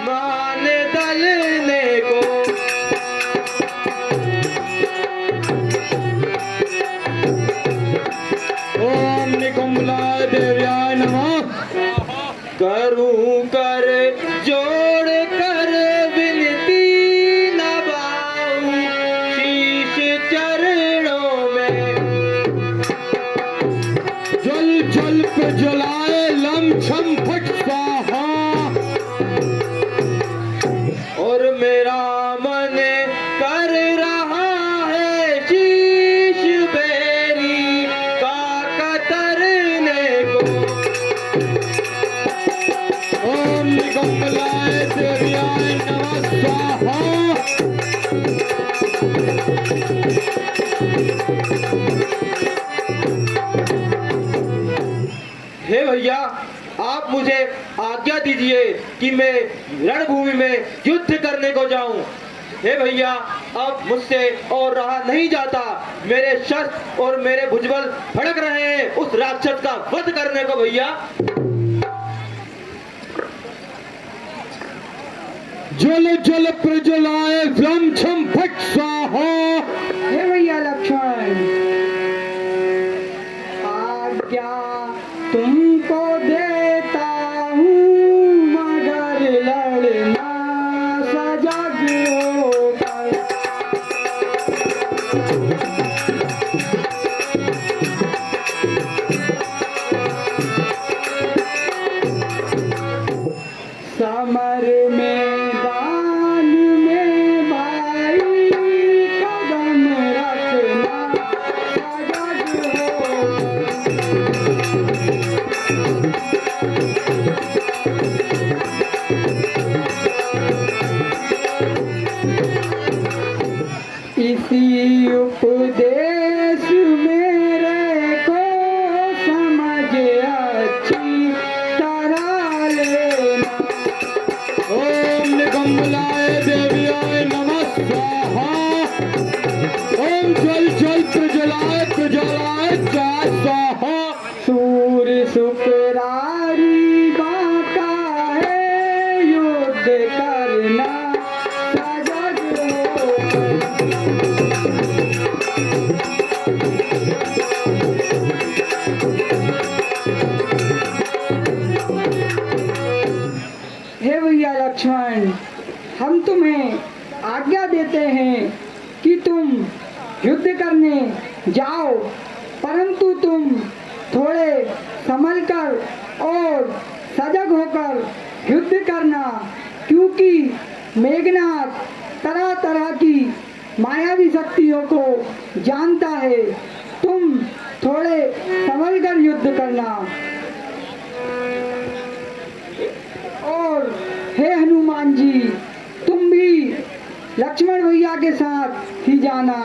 मान दलने को। ओम निकुम्मलाय देव्याय नमः। करूं कर जोड़ कर विनती नभाऊं शीश चरणों में। ज्वल ज्वल प्रज्वलाय लम छम फट स्वाहा। और मेरा मन कर रहा है शीश बेरी का कतरने को। ओम निकुम्मलाय देव्याय नमः स्वाहा। हे भैया, आप मुझे आज्ञा दीजिए कि मैं रणभूमि में युद्ध करने को जाऊं। हे भैया, अब मुझसे और रहा नहीं जाता। मेरे शस्त्र और मेरे भुजबल फड़क रहे हैं उस राक्षस का वध करने को भैया। ज्वल ज्वल प्रज्वलाय लम छम फट स्वाहा। हे भैया लक्ष्मण, आज्ञा तुमको देता हूँ, मगर लड़ना सजग होकर। समर मैदान में भाई कदम रखना सजग होकर। इसी उपदेश मेरे को समझ अच्छी तरह लेना। ओम निकुम्मलाय देव्याय नमः स्वाहा। ओम ज्वल ज्वल प्रज्वलाय प्रज्वलाय चा स्वाहा। सूर्य शुक्रारी बाका है, युद्ध करना सजग होकर। हे भैया लक्ष्मण, हम तुम्हें आज्ञा देते हैं कि तुम युद्ध करने जाओ, परंतु तुम थोड़े संभल कर और सजग होकर युद्ध करना, क्योंकि मेघनाथ तरह तरह की मायावी शक्तियों को जानता है। तुम थोड़े संभल कर युद्ध करना। और हे हनुमान जी, तुम भी लक्ष्मण भैया के साथ ही जाना।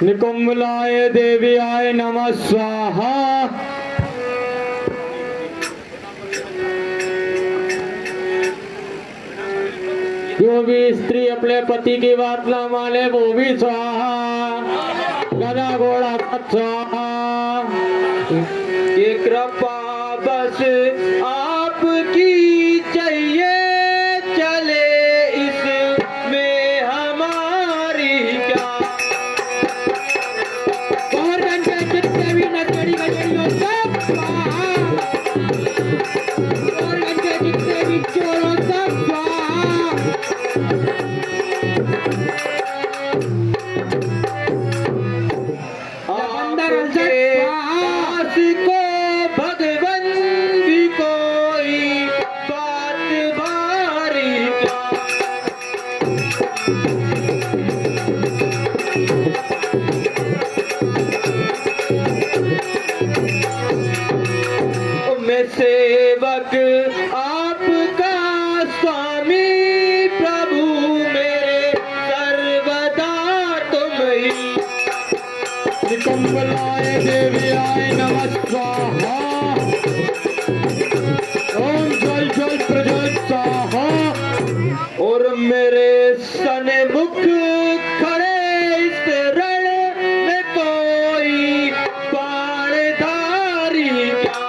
निकुंभलाय देव्याय नमः स्वाहा। जो भी स्त्री अपने पति की बात ना माने वो भी स्वाहा। गदा घोड़ा सब स्वाहा। ये कृपा बस आपकी चाहिए, चले इसमें हमारी क्या। और घंटे जितने भी नचड़ी गजड़ियों सब स्वाहा। और घंटे जितने भी चोरों सब स्वाहा। आपके पास को भगवन भी कोई बात भारी क्या। मैं सेवक आपका स्वामी, प्रभु मेरे सर्वदा तुम ही। निकुंभलाय देव्याय नमः स्वाहा। ओम जल जल प्रज्वल स्वाहा। और मेरे सन्मुख खड़े इस रण में कोई बाणधारी क्या।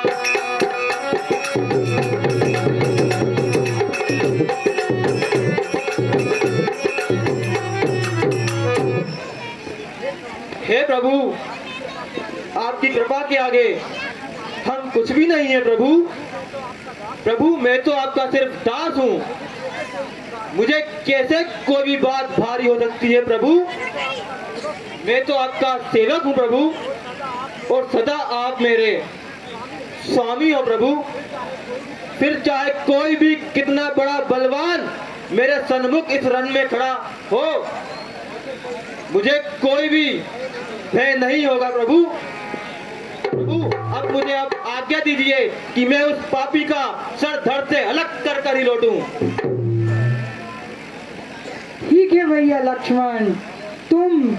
हे प्रभु, आपकी कृपा के आगे हम कुछ भी नहीं है प्रभु। प्रभु, मैं तो आपका सिर्फ दास हूँ। मुझे कैसे कोई भी बात भारी हो सकती है प्रभु। मैं तो आपका सेवक हूँ प्रभु, और सदा आप मेरे स्वामी हो प्रभु। फिर चाहे कोई भी कितना बड़ा बलवान मेरे सन्मुख इस रण में खड़ा हो, मुझे कोई भी भय नहीं होगा प्रभु। प्रभु, अब मुझे आप आज्ञा दीजिए कि मैं उस पापी का सर धड़ से अलग कर कर ही लौटूं। ठीक है भैया लक्ष्मण, तुम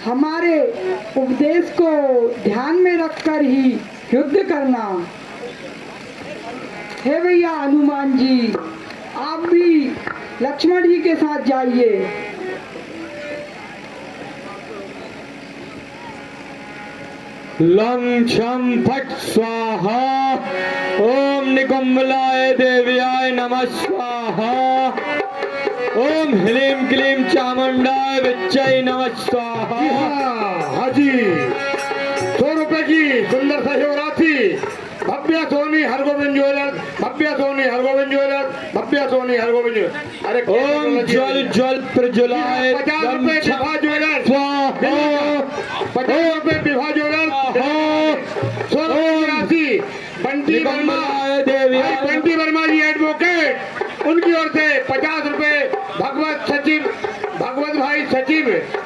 हमारे उपदेश को ध्यान में रखकर ही युद्ध करना। हे भैया हनुमान जी, आप भी लक्ष्मण जी के साथ जाइए। लं छं फट स्वाहा। ओम निकुंभलाय देव्याय नमः स्वाहा। ओम ह्रीं क्लीं चामुंडाय विच्चै नमः स्वाहा। हाजी 100 रुपए की सुंदर सा शिवरात्रि। भव्य सोनी हरगोविंद ज्वेलर्स, भव्य सोनी हरगोविंद ज्वेलर्स, भव्य सोनी हरगोविंद ज्वेलर्स। अरे ओम जल जल प्रज्वलाय 50 रुपए विवाह ज्वेलर्स, स्वाहा। 50 रुपए विवाह ज्वेलर्स, 100 रुपए की राशि बंटी वर्मा, भाई बंटी वर्मा जी एडवोकेट, उनकी ओर से 50 रुपए भगवत भाई सचिव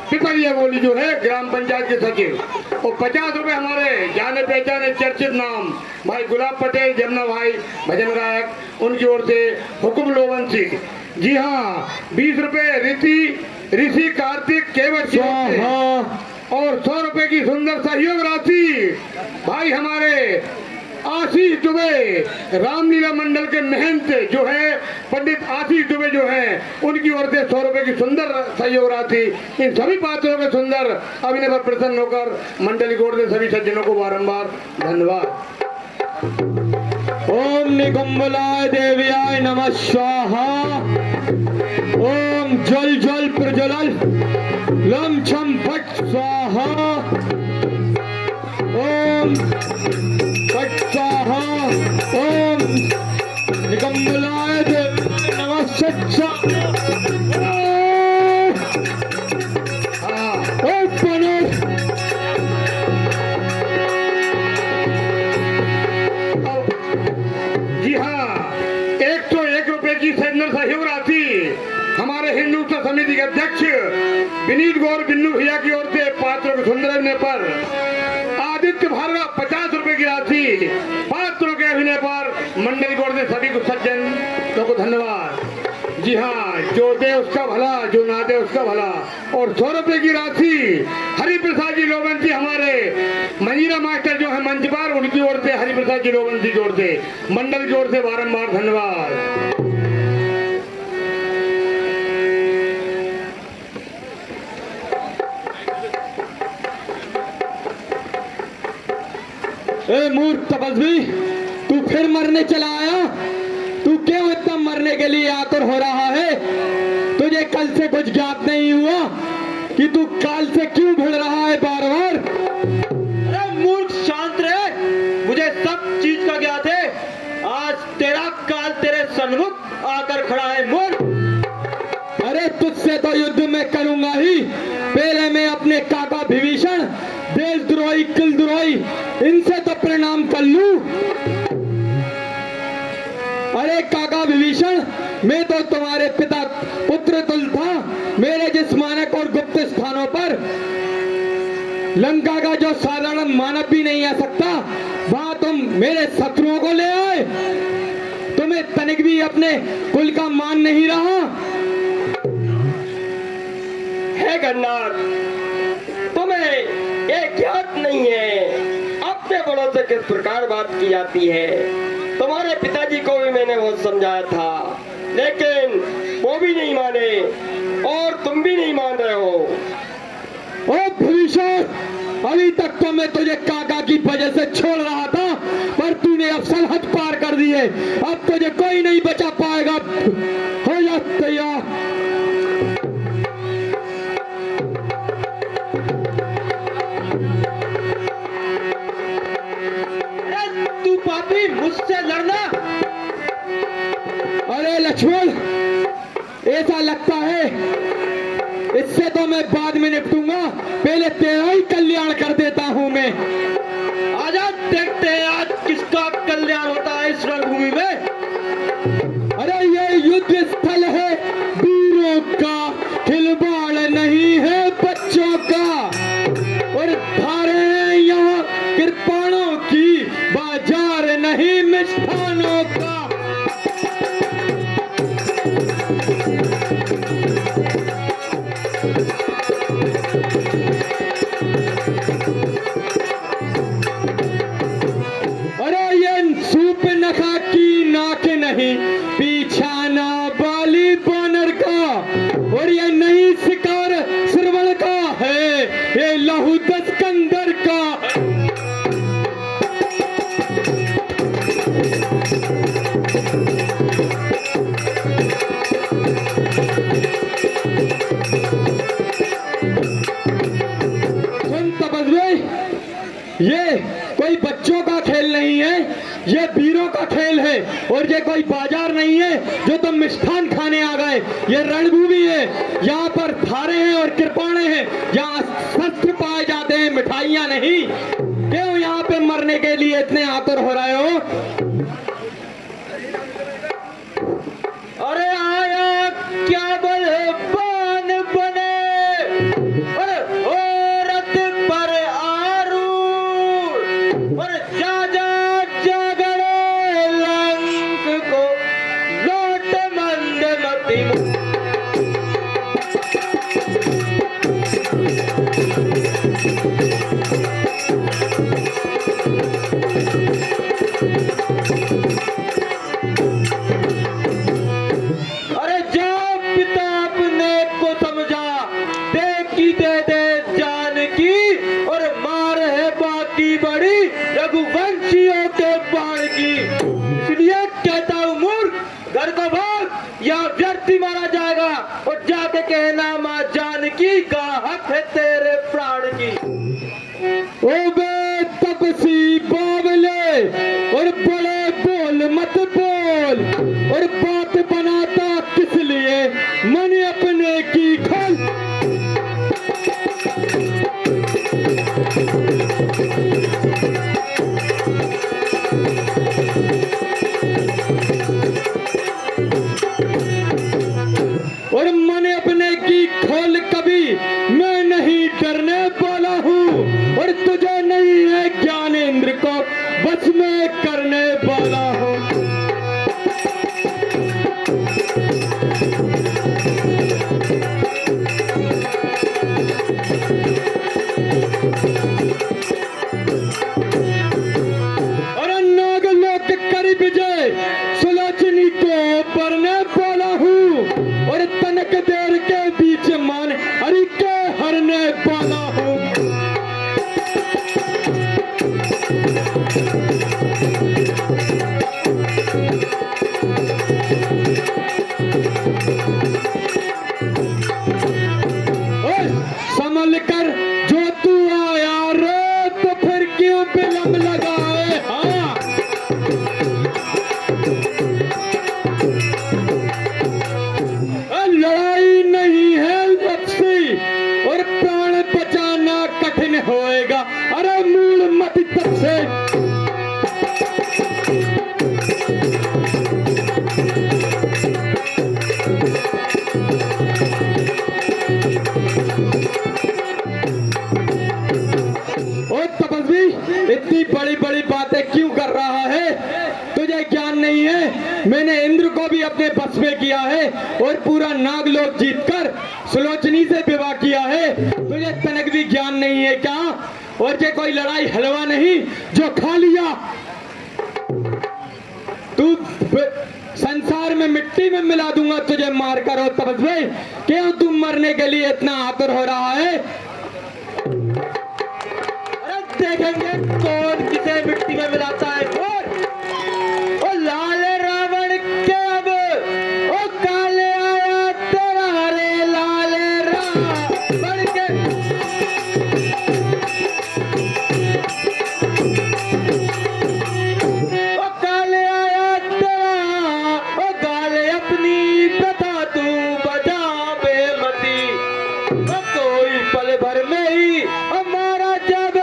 पिपलिया बोली जो है ग्राम पंचायत के सचिव, और 50 रुपए हमारे जाने पहचाने चर्चित नाम भाई गुलाब पटेल जमुना भाई भजन गायक, उनकी ओर से हुकुम लोवन सिंह। जी हाँ, 20 रुपए ऋषि कार्तिक केवट जी, और 100 रुपए की सुंदर सहयोग राशि भाई हमारे आशीष दुबे, रामलीला मंडल के महंत जो है पंडित आशीष दुबे जो है, उनकी ओर से 100 रुपए की सुंदर सहयोग राशि। इन सभी पात्रों के सुंदर अभिनय पर प्रसन्न होकर मंडली की ओर से सभी सज्जनों को बारंबार धन्यवाद। ओम निकुंभलाय देव्याय नमः स्वाहा। ओम जल जल प्रज्वल लं छं फट स्वाहा। ओम फट स्वाहा। ओम निकुंभलाय देव्याय नमः स्वाहा। समिति के अध्यक्ष विनीत गौर बिन्नू भैया की ओर से पात्रों के सुंदर अभिनय पर आदित्य भार्गव 50 रुपए की राशि पात्रों के अभिनय पर मंडल की ओर से सभी कुछ सज्जन को धन्यवाद। जी हाँ, जो दे उसका भला, जो ना दे उसका भला। और 100 रुपए की राशि हरिप्रसाद जी लोबंसी हमारे मंजीरा मास्टर जो है मंच पर, उनकी ओर से हरिप्रसाद जी लोबंसी की ओर से मंडल की ओर से बारंबार धन्यवाद। ए मूर्ख तपस्वी, तू फिर मरने चला आया? तू क्यों इतना मरने के लिए आतुर हो रहा है? तुझे कल से कुछ ज्ञात नहीं हुआ कि तू काल से क्यों भिड़ रहा है बार बार? अरे मूर्ख, शांत रहे, मुझे सब चीज का ज्ञात है। आज तेरा काल तेरे सन्मुख आकर खड़ा है मूर्ख। अरे तुझसे तो युद्ध में करूंगा ही। पहले मैं अपने काका विभीषण, देशद्रोही, कुलद्रोही, इनसे तो प्रणाम कर लूं। अरे काका विभीषण, मैं तो तुम्हारे पिता पुत्र तुल्य था। मेरे जिस मानक और गुप्त स्थानों पर लंका का जो साधारण मानव भी नहीं आ सकता, वहां तुम मेरे शत्रुओं को ले आए। तुम्हें तनिक भी अपने कुल का मान नहीं रहा है गन्नाथ, तुम्हें ये ज्ञात नहीं है अपने बड़ों से किस प्रकार बात की जाती है। तुम्हारे पिताजी को भी मैंने बहुत समझाया था, लेकिन वो भी नहीं माने और तुम भी नहीं मान रहे हो। ओ विभीषण, अभी तक तो मैं तुझे काका की वजह से छोड़ रहा था, पर तूने अब सरहद पार कर दी है। अब तुझे कोई नहीं बचा पाएगा। हो जा तैयार। तू पापी, मुझसे लड़ना? अरे लक्ष्मण, ऐसा लगता है इससे तो मैं बाद में निपटूंगा, पहले तेरा ही कल्याण कर देता हूं मैं। आजा, देखते हैं आज किसका कल्याण होता है इस रणभूमि में। अरे ये युद्ध स्थल है वीरों का, खिलवाड़ नहीं है बच्चों का। और धारे हैं यहाँ कृपाणों की, बाजार नहीं मिष्ठानों का। अरे ये सूप नखा की नाक नहीं, पीछा ना बाली बानर का। और ये नहीं शिकार श्रवण का है, ये लहू दस्कंदर का। सुन तपस्वी, ये कोई बच्चों का खेल नहीं है, ये वीरों का खेल है। और ये कोई बाजार नहीं है जो तुम मिष्ठान खाने आ गए। ये रणभूमि है, यहाँ पर धारे हैं और कृपाणे हैं, यहाँ शस्त्र पाए जाते हैं, मिठाइयाँ नहीं। क्यों यहाँ पे मरने के लिए इतने आतुर हो रहे हो? अरे आया क्या बलवान बने, अरे ओ रथ पर आरूढ़, और जा जा जागरे लंक को लौट मंदमति मुख। अरे जा पिता अपने को समझा, दे की दे दे जान की, और मार है बाकी बड़ी रघुवंशियों के बाण की। इसलिए कहता हूँ मूर्ख, घर को भाग या व्यर्थ ही मारा जाएगा। और जाके कहना माँ जानकी का हक है तेरे प्राण की। ओ बे तपसी बावले, और बड़े बोल मत बोल, और बात बनाता किस लिए, मन अपने की खोल। और मन अपने की अरे नागलोक करी विजय सुलोचनी को पढ़ने वाला हूँ और तनक देर के बीच मान हरि के हरने वाला हूँ। संभल कर जो तू आया रे तो फिर क्यों विलंब लगाए। हाँ लड़ाई नहीं है लपसी और प्राण बचाना कठिन होएगा। अरे मूल मत तब से इतनी बड़ी बड़ी बातें क्यों कर रहा है? तुझे ज्ञान नहीं है? मैंने इंद्र को भी अपने बस में किया है और पूरा नागलोक जीतकर सुलोचनी से विवाह किया है। तुझे तनक भी ज्ञान नहीं है क्या? और ये कोई लड़ाई हलवा नहीं जो खा लिया। तू संसार में मिट्टी में मिला दूंगा तुझे मार कर। और तपस्वी क्यों तुम मरने के लिए इतना आतुर हो रहा है? देखेंगे कौन किसे मिट्टी में मिलाता है। और लाल रावण के अब ओ काले आया तेरा रे लाल रावण के। ओ काले आया तेरा ओ काले अपनी बता तू बजा बेमती। ओ कोई पल भर में ही हमारा जब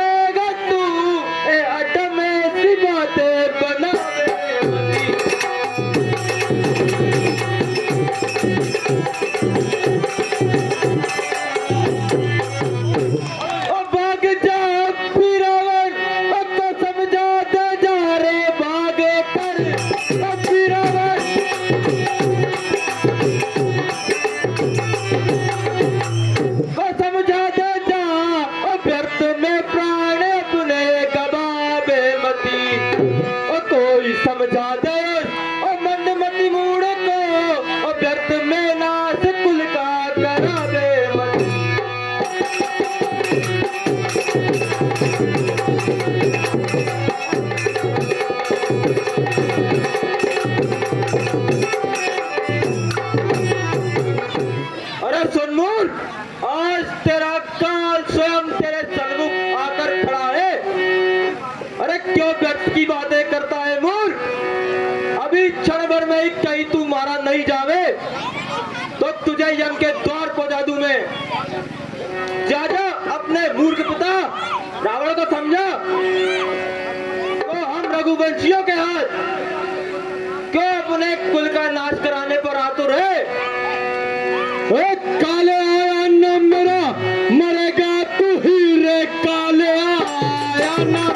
समझा दे और मंद मती मूड को और व्यर्थ में नाश कुल का करा दे मती। अरे सुन मूर्ख, आज तेरा काल स्वयं तेरे सन्मुख आकर खड़ा है। अरे क्यों व्यर्थ की बातें करता है मूर्ख? अभी क्षण भर में ही कहीं तू मारा नहीं जावे तो तुझे यम के द्वार पहुंचा दूं मैं। जा जा अपने मूर्ख पिता रावण को समझा तो हम रघुवंशियों के हाथ क्यों अपने कुल का नाश कराने पर आतुर है। काले आया न मेरा मरेगा तू ही रे। काले आया न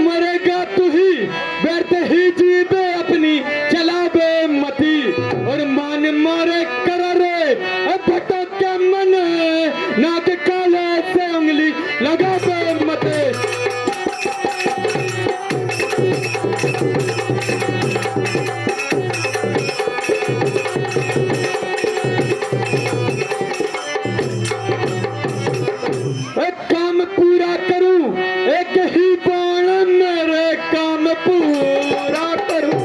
मरेगा तू ही व्यर्थ ही जीवे अपनी चला बे मती। और मान मारे कर रे भटक के मन नाक काले से उंगली लगा बे मते। काम पूरा करूं एक ही बाण मेरे काम पूरा करूं।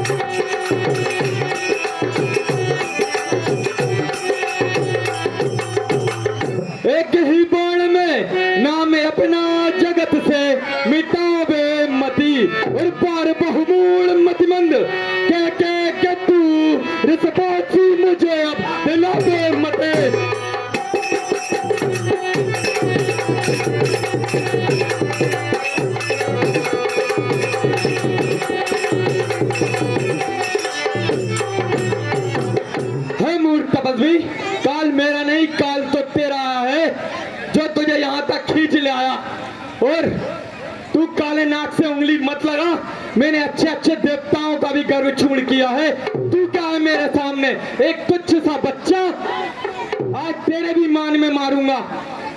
एक ही बाण में नाम अपना जगत से मिटावे मती। और बार बहुमूल मतिमंद के तू रिसपाची मुझे अब दिलावे मते। है मूर्ख तपस्वी, काल मेरा नहीं काल तो तेरा है जो तुझे यहाँ तक खींच ले आया। और तू काले नाक से उंगली मत लगा, मैंने अच्छे अच्छे देवताओं का भी गर्व छूड़ किया है। तू क्या है मेरे सामने, एक तुच्छ सा बच्चा। आज तेरे भी मान में मारूंगा,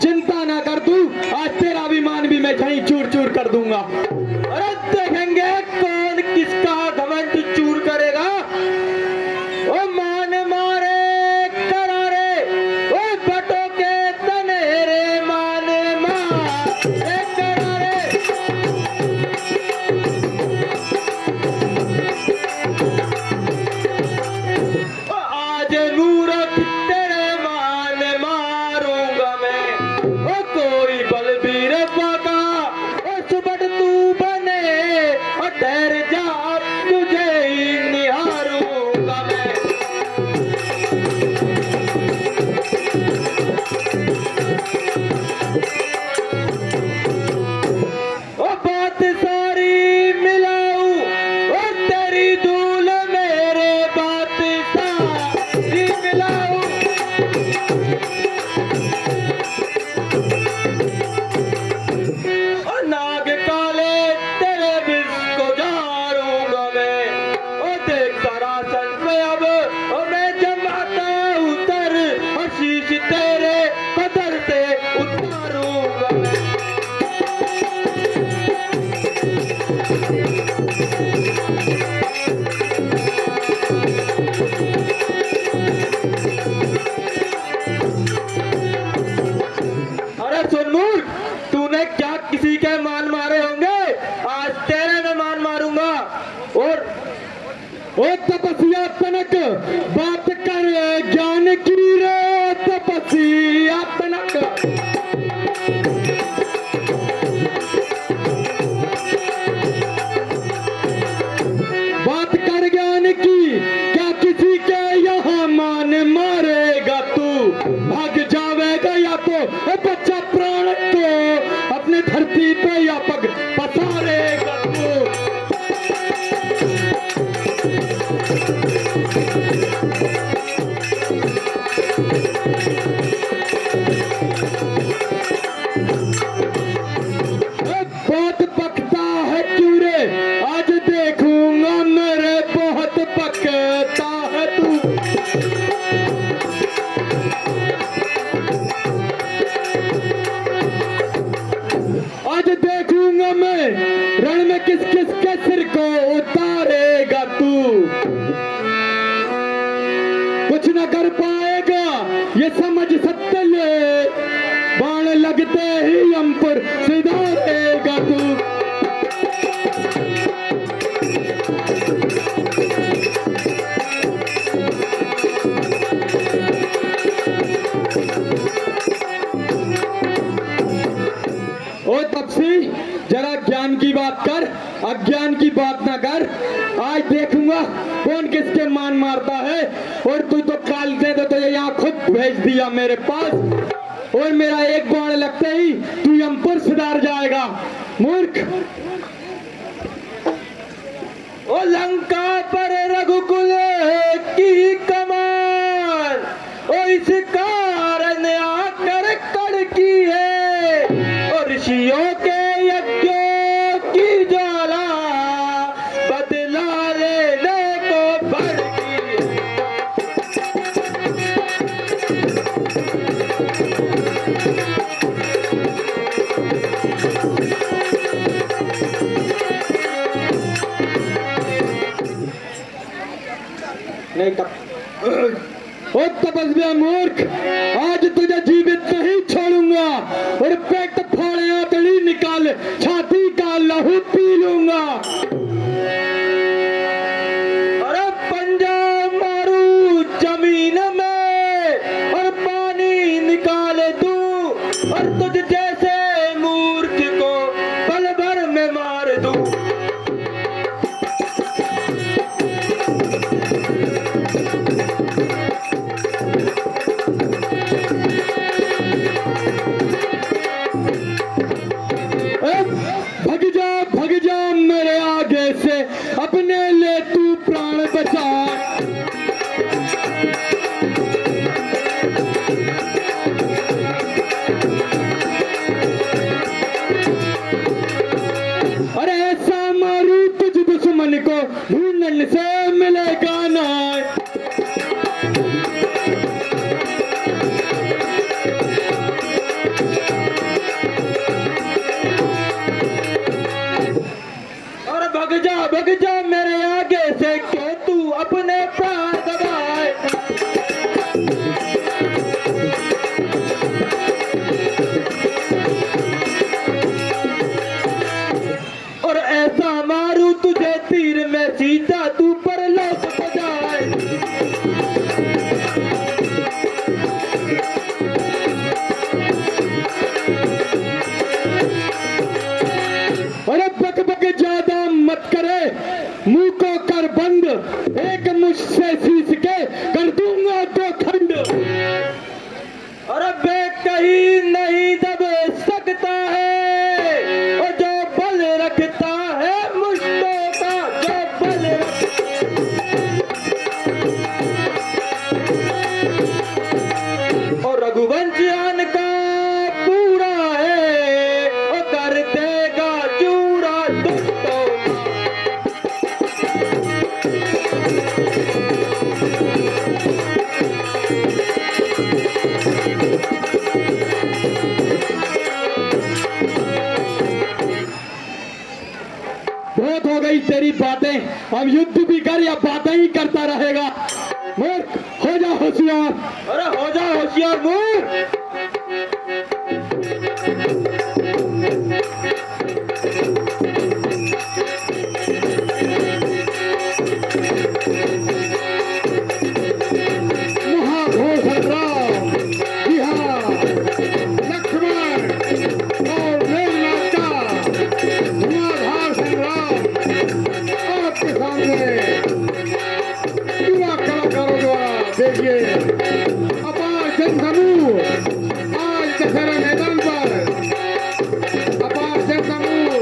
चिंता ना कर तू, आज तेरा भी मान भी मैं कहीं चूर चूर कर दूंगा। अरे देखेंगे कौन किसका घमंड चूर करेगा। ओ मान मारे करारे, ओ बटो के तनेरे, मान मारे करारे। ओ आज मूरख तेरे मान मारूंगा मैं। ओ कोई बलबीर बाका, ओ सुबह तू बने, और ठहर जा तुझे ही निहारूंगा मैं। ओ बात सारी मिलाऊं, ओ तेरी धूल मेरे, बात सारी मिलाऊं। ओ नाग काले तेरे विष को झाड़ूंगा मैं। ओ देख सरासन में अब, ओ मैं जमाता उतर, और शीश तेरे कदर से उतारूंगा मैं। अरे सुन मूर्ख, तूने क्या किसी के मान मारे होंगे, आज तेरे में मान मारूंगा। और ओ तपस्या तनक, बात कर ज्ञान की रे तपस्या तनक। बात कर ज्ञान की, क्या किसी के यहाँ मान मारेगा तू, भाग जावेगा या तो ओ बच्चा प्राण को अपने धरती पे या पग पसारेगा तू। बहुत पकता है क्यों रे, आज देखूंगा मेरे बहुत पकता है तू। आज देखूंगा मैं रण में किस किस के सिर को उतारेगा तू। कुछ न कर पाएगा ये समझ सत्य, ये बाण लगते ही हम पर सिधारेगा तू। ओ तपसी, जरा ज्ञान की बात कर, अज्ञान की बात ना कर। आज देखूंगा कौन किसके मान मारता है। और तू तो काल से तो तुझे यहाँ खुद भेज दिया मेरे पास, और मेरा एक बाण लगते ही तू हम पर सुधार जाएगा। मूर्ख, ओ लंका पर रघुकुल की कमान, ओ इस कारण आकर कड़की है। और ऋषियों के यज्ञों की ज्वाला, बदला लेने को भड़की है। नहीं तब ओ तपस्या मूर्ख, आज तुझे जीवित नहीं छोड़ूंगा, और पेट फाड़े आतड़ी निकाल छाती का लहू पी लूंगा। अरे पंजा मारू जमीन में, और पानी निकाल दूं, और तुझ जैसे मूर्ख को पल भर में मार दूं। भग जा मेरे आगे से, अपने ले तू प्राण बचा। अरे ऐसा मारू तुझ इनसे मिलेगा ना। और भग जा मेरे आगे से, क्यों तू अपने प्राण दबाए। और ऐसा मारू तुझे तीर में सीधा तू परलोक को जाए। अरे बक बक ज्यादा मत करे, मुंह को कर बंद, एक मुझसे सींच के कर दूंगा दो खंड। और बे कहीं नहीं दब सकता है, और जो बल रखता है मुश्तों का, जो बल और रघुवंशियान का पूरा है, और कर देगा चूरा दुष्टों का। बहुत हो गई तेरी बातें, अब युद्ध भी कर या बातें ही करता रहेगा। मूर्ख हो जा होशियार। अरे हो जा होशियार मूर्ख। महाघोर संग्राम, जी हाँ, लक्ष्मण और मेघनाथ का धुआंधार संग्राम आपके सामने युवा कलाकारों द्वारा देखिए। अपार जनसमूह आज दशहरा मैदान पर, अपार जनसमूह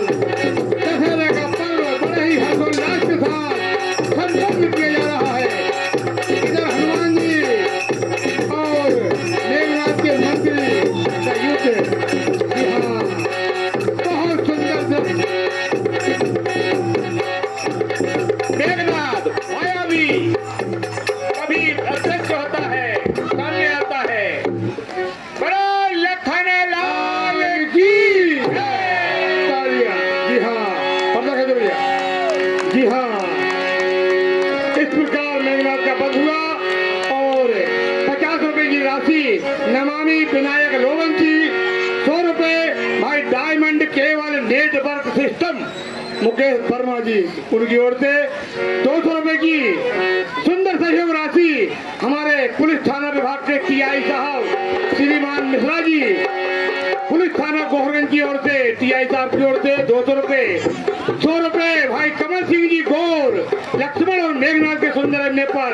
दशहरे का पर्व बड़े ही हर्षोल्लास के साथ संपन्न किया जा रहा है। इधर हनुमान जी और मेघनाथ के मंत्री का युद्ध, जी हाँ, बहुत सुंदर मेघनाथ मायावी कभी अदृश्य होता है, सामने आता है। बड़ा लखन लाल की तालियां, जी हाँ, पता है भैया, जी हाँ। इस प्रकार मेघनाथ का वध हुआ और 50 रुपए की राशि नमामि विनायक लोबंची, 100 रुपए भाई डायमंड केवल नेटवर्क सिस्टम मुकेश वर्मा जी उनकी ओर से, 200 रुपए की सुंदर सहयोग राशि हमारे पुलिस थाना विभाग के टीआई साहब श्रीमान मिश्रा जी, पुलिस थाना गोहरगंज की ओर से टीआई साहब की ओर से 200 रुपए, 100 रुपए भाई कमल सिंह जी गौर, लक्ष्मण और मेघनाथ के सुंदर अन्य पर,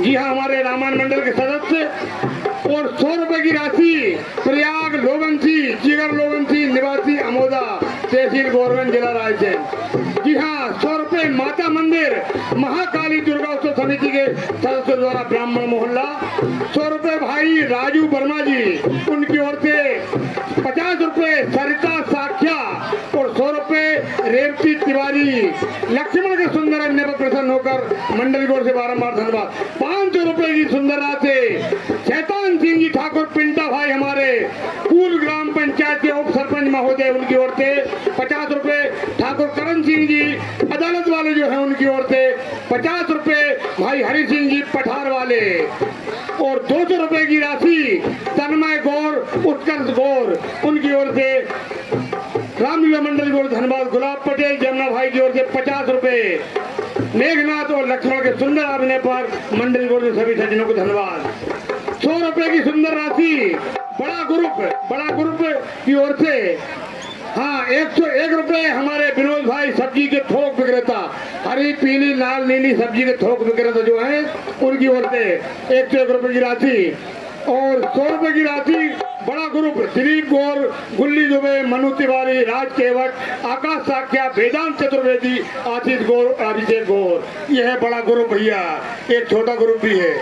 जी हाँ, हमारे रामायण मंडल के सदस्य, और 100 रुपए की राशि प्रयाग लोबंसी, जिगर लोबंसी निवासी अमोदा, तहसील गोरगंज, जिला रायसेन। जी हाँ, 100 रुपए माता मंदिर महाकाली दुर्गा उत्सव समिति के सदस्यों द्वारा ब्राह्मण मोहल्ला, 100 रुपए भाई राजू वर्मा जी उनकी ओर से, 50 रुपए सरिता साख्या और 100 रुपए रेवती तिवारी, लक्ष्मण के सुंदर अन्य पर प्रसन्न होकर मंडल की ओर से बारंबार धन्यवाद। 500 रुपए की सुंदर राशि शैतान सिंह जी ठाकुर पिंटा भाई हमारे पूर्व ग्राम पंचायत के उप सरपंच महोदय उनकी ओर से, 50 रुपए ठाकुर करण सिंह जी अदालत वाले जो है उनकी ओर से, 50 रुपए भाई हरि सिंह जी पठार वाले, और 200 रुपए की राशि तन्मय गौर उत्कर्ष गौर उनकी ओर से, रामलीला मंडल की ओर से धन्यवाद। गुलाब पटेल जमुना भाई की ओर से 50 रुपए, मेघनाथ और लक्ष्मण के सुंदर अभिनय पर मंडल की ओर से सभी सज्जनों को धन्यवाद। 100 रुपए की सुंदर राशि बड़ा ग्रुप की ओर से, हाँ, 101 रुपए हमारे विनोद भाई सब्जी के थोक विक्रेता, हरी पीली लाल नीली सब्जी के थोक विक्रेता जो है उनकी ओर से 101 रुपए की राशि, और 100 रुपए की राशि बड़ा ग्रुप दिलीप गौर, गुल्ली दुबे, मनु तिवारी, राज केवट, आकाश साख्या, वेदांत चतुर्वेदी, आशीष गौर, अभिषेक गौर, यह है बड़ा ग्रुप भैया। एक छोटा ग्रुप भी है।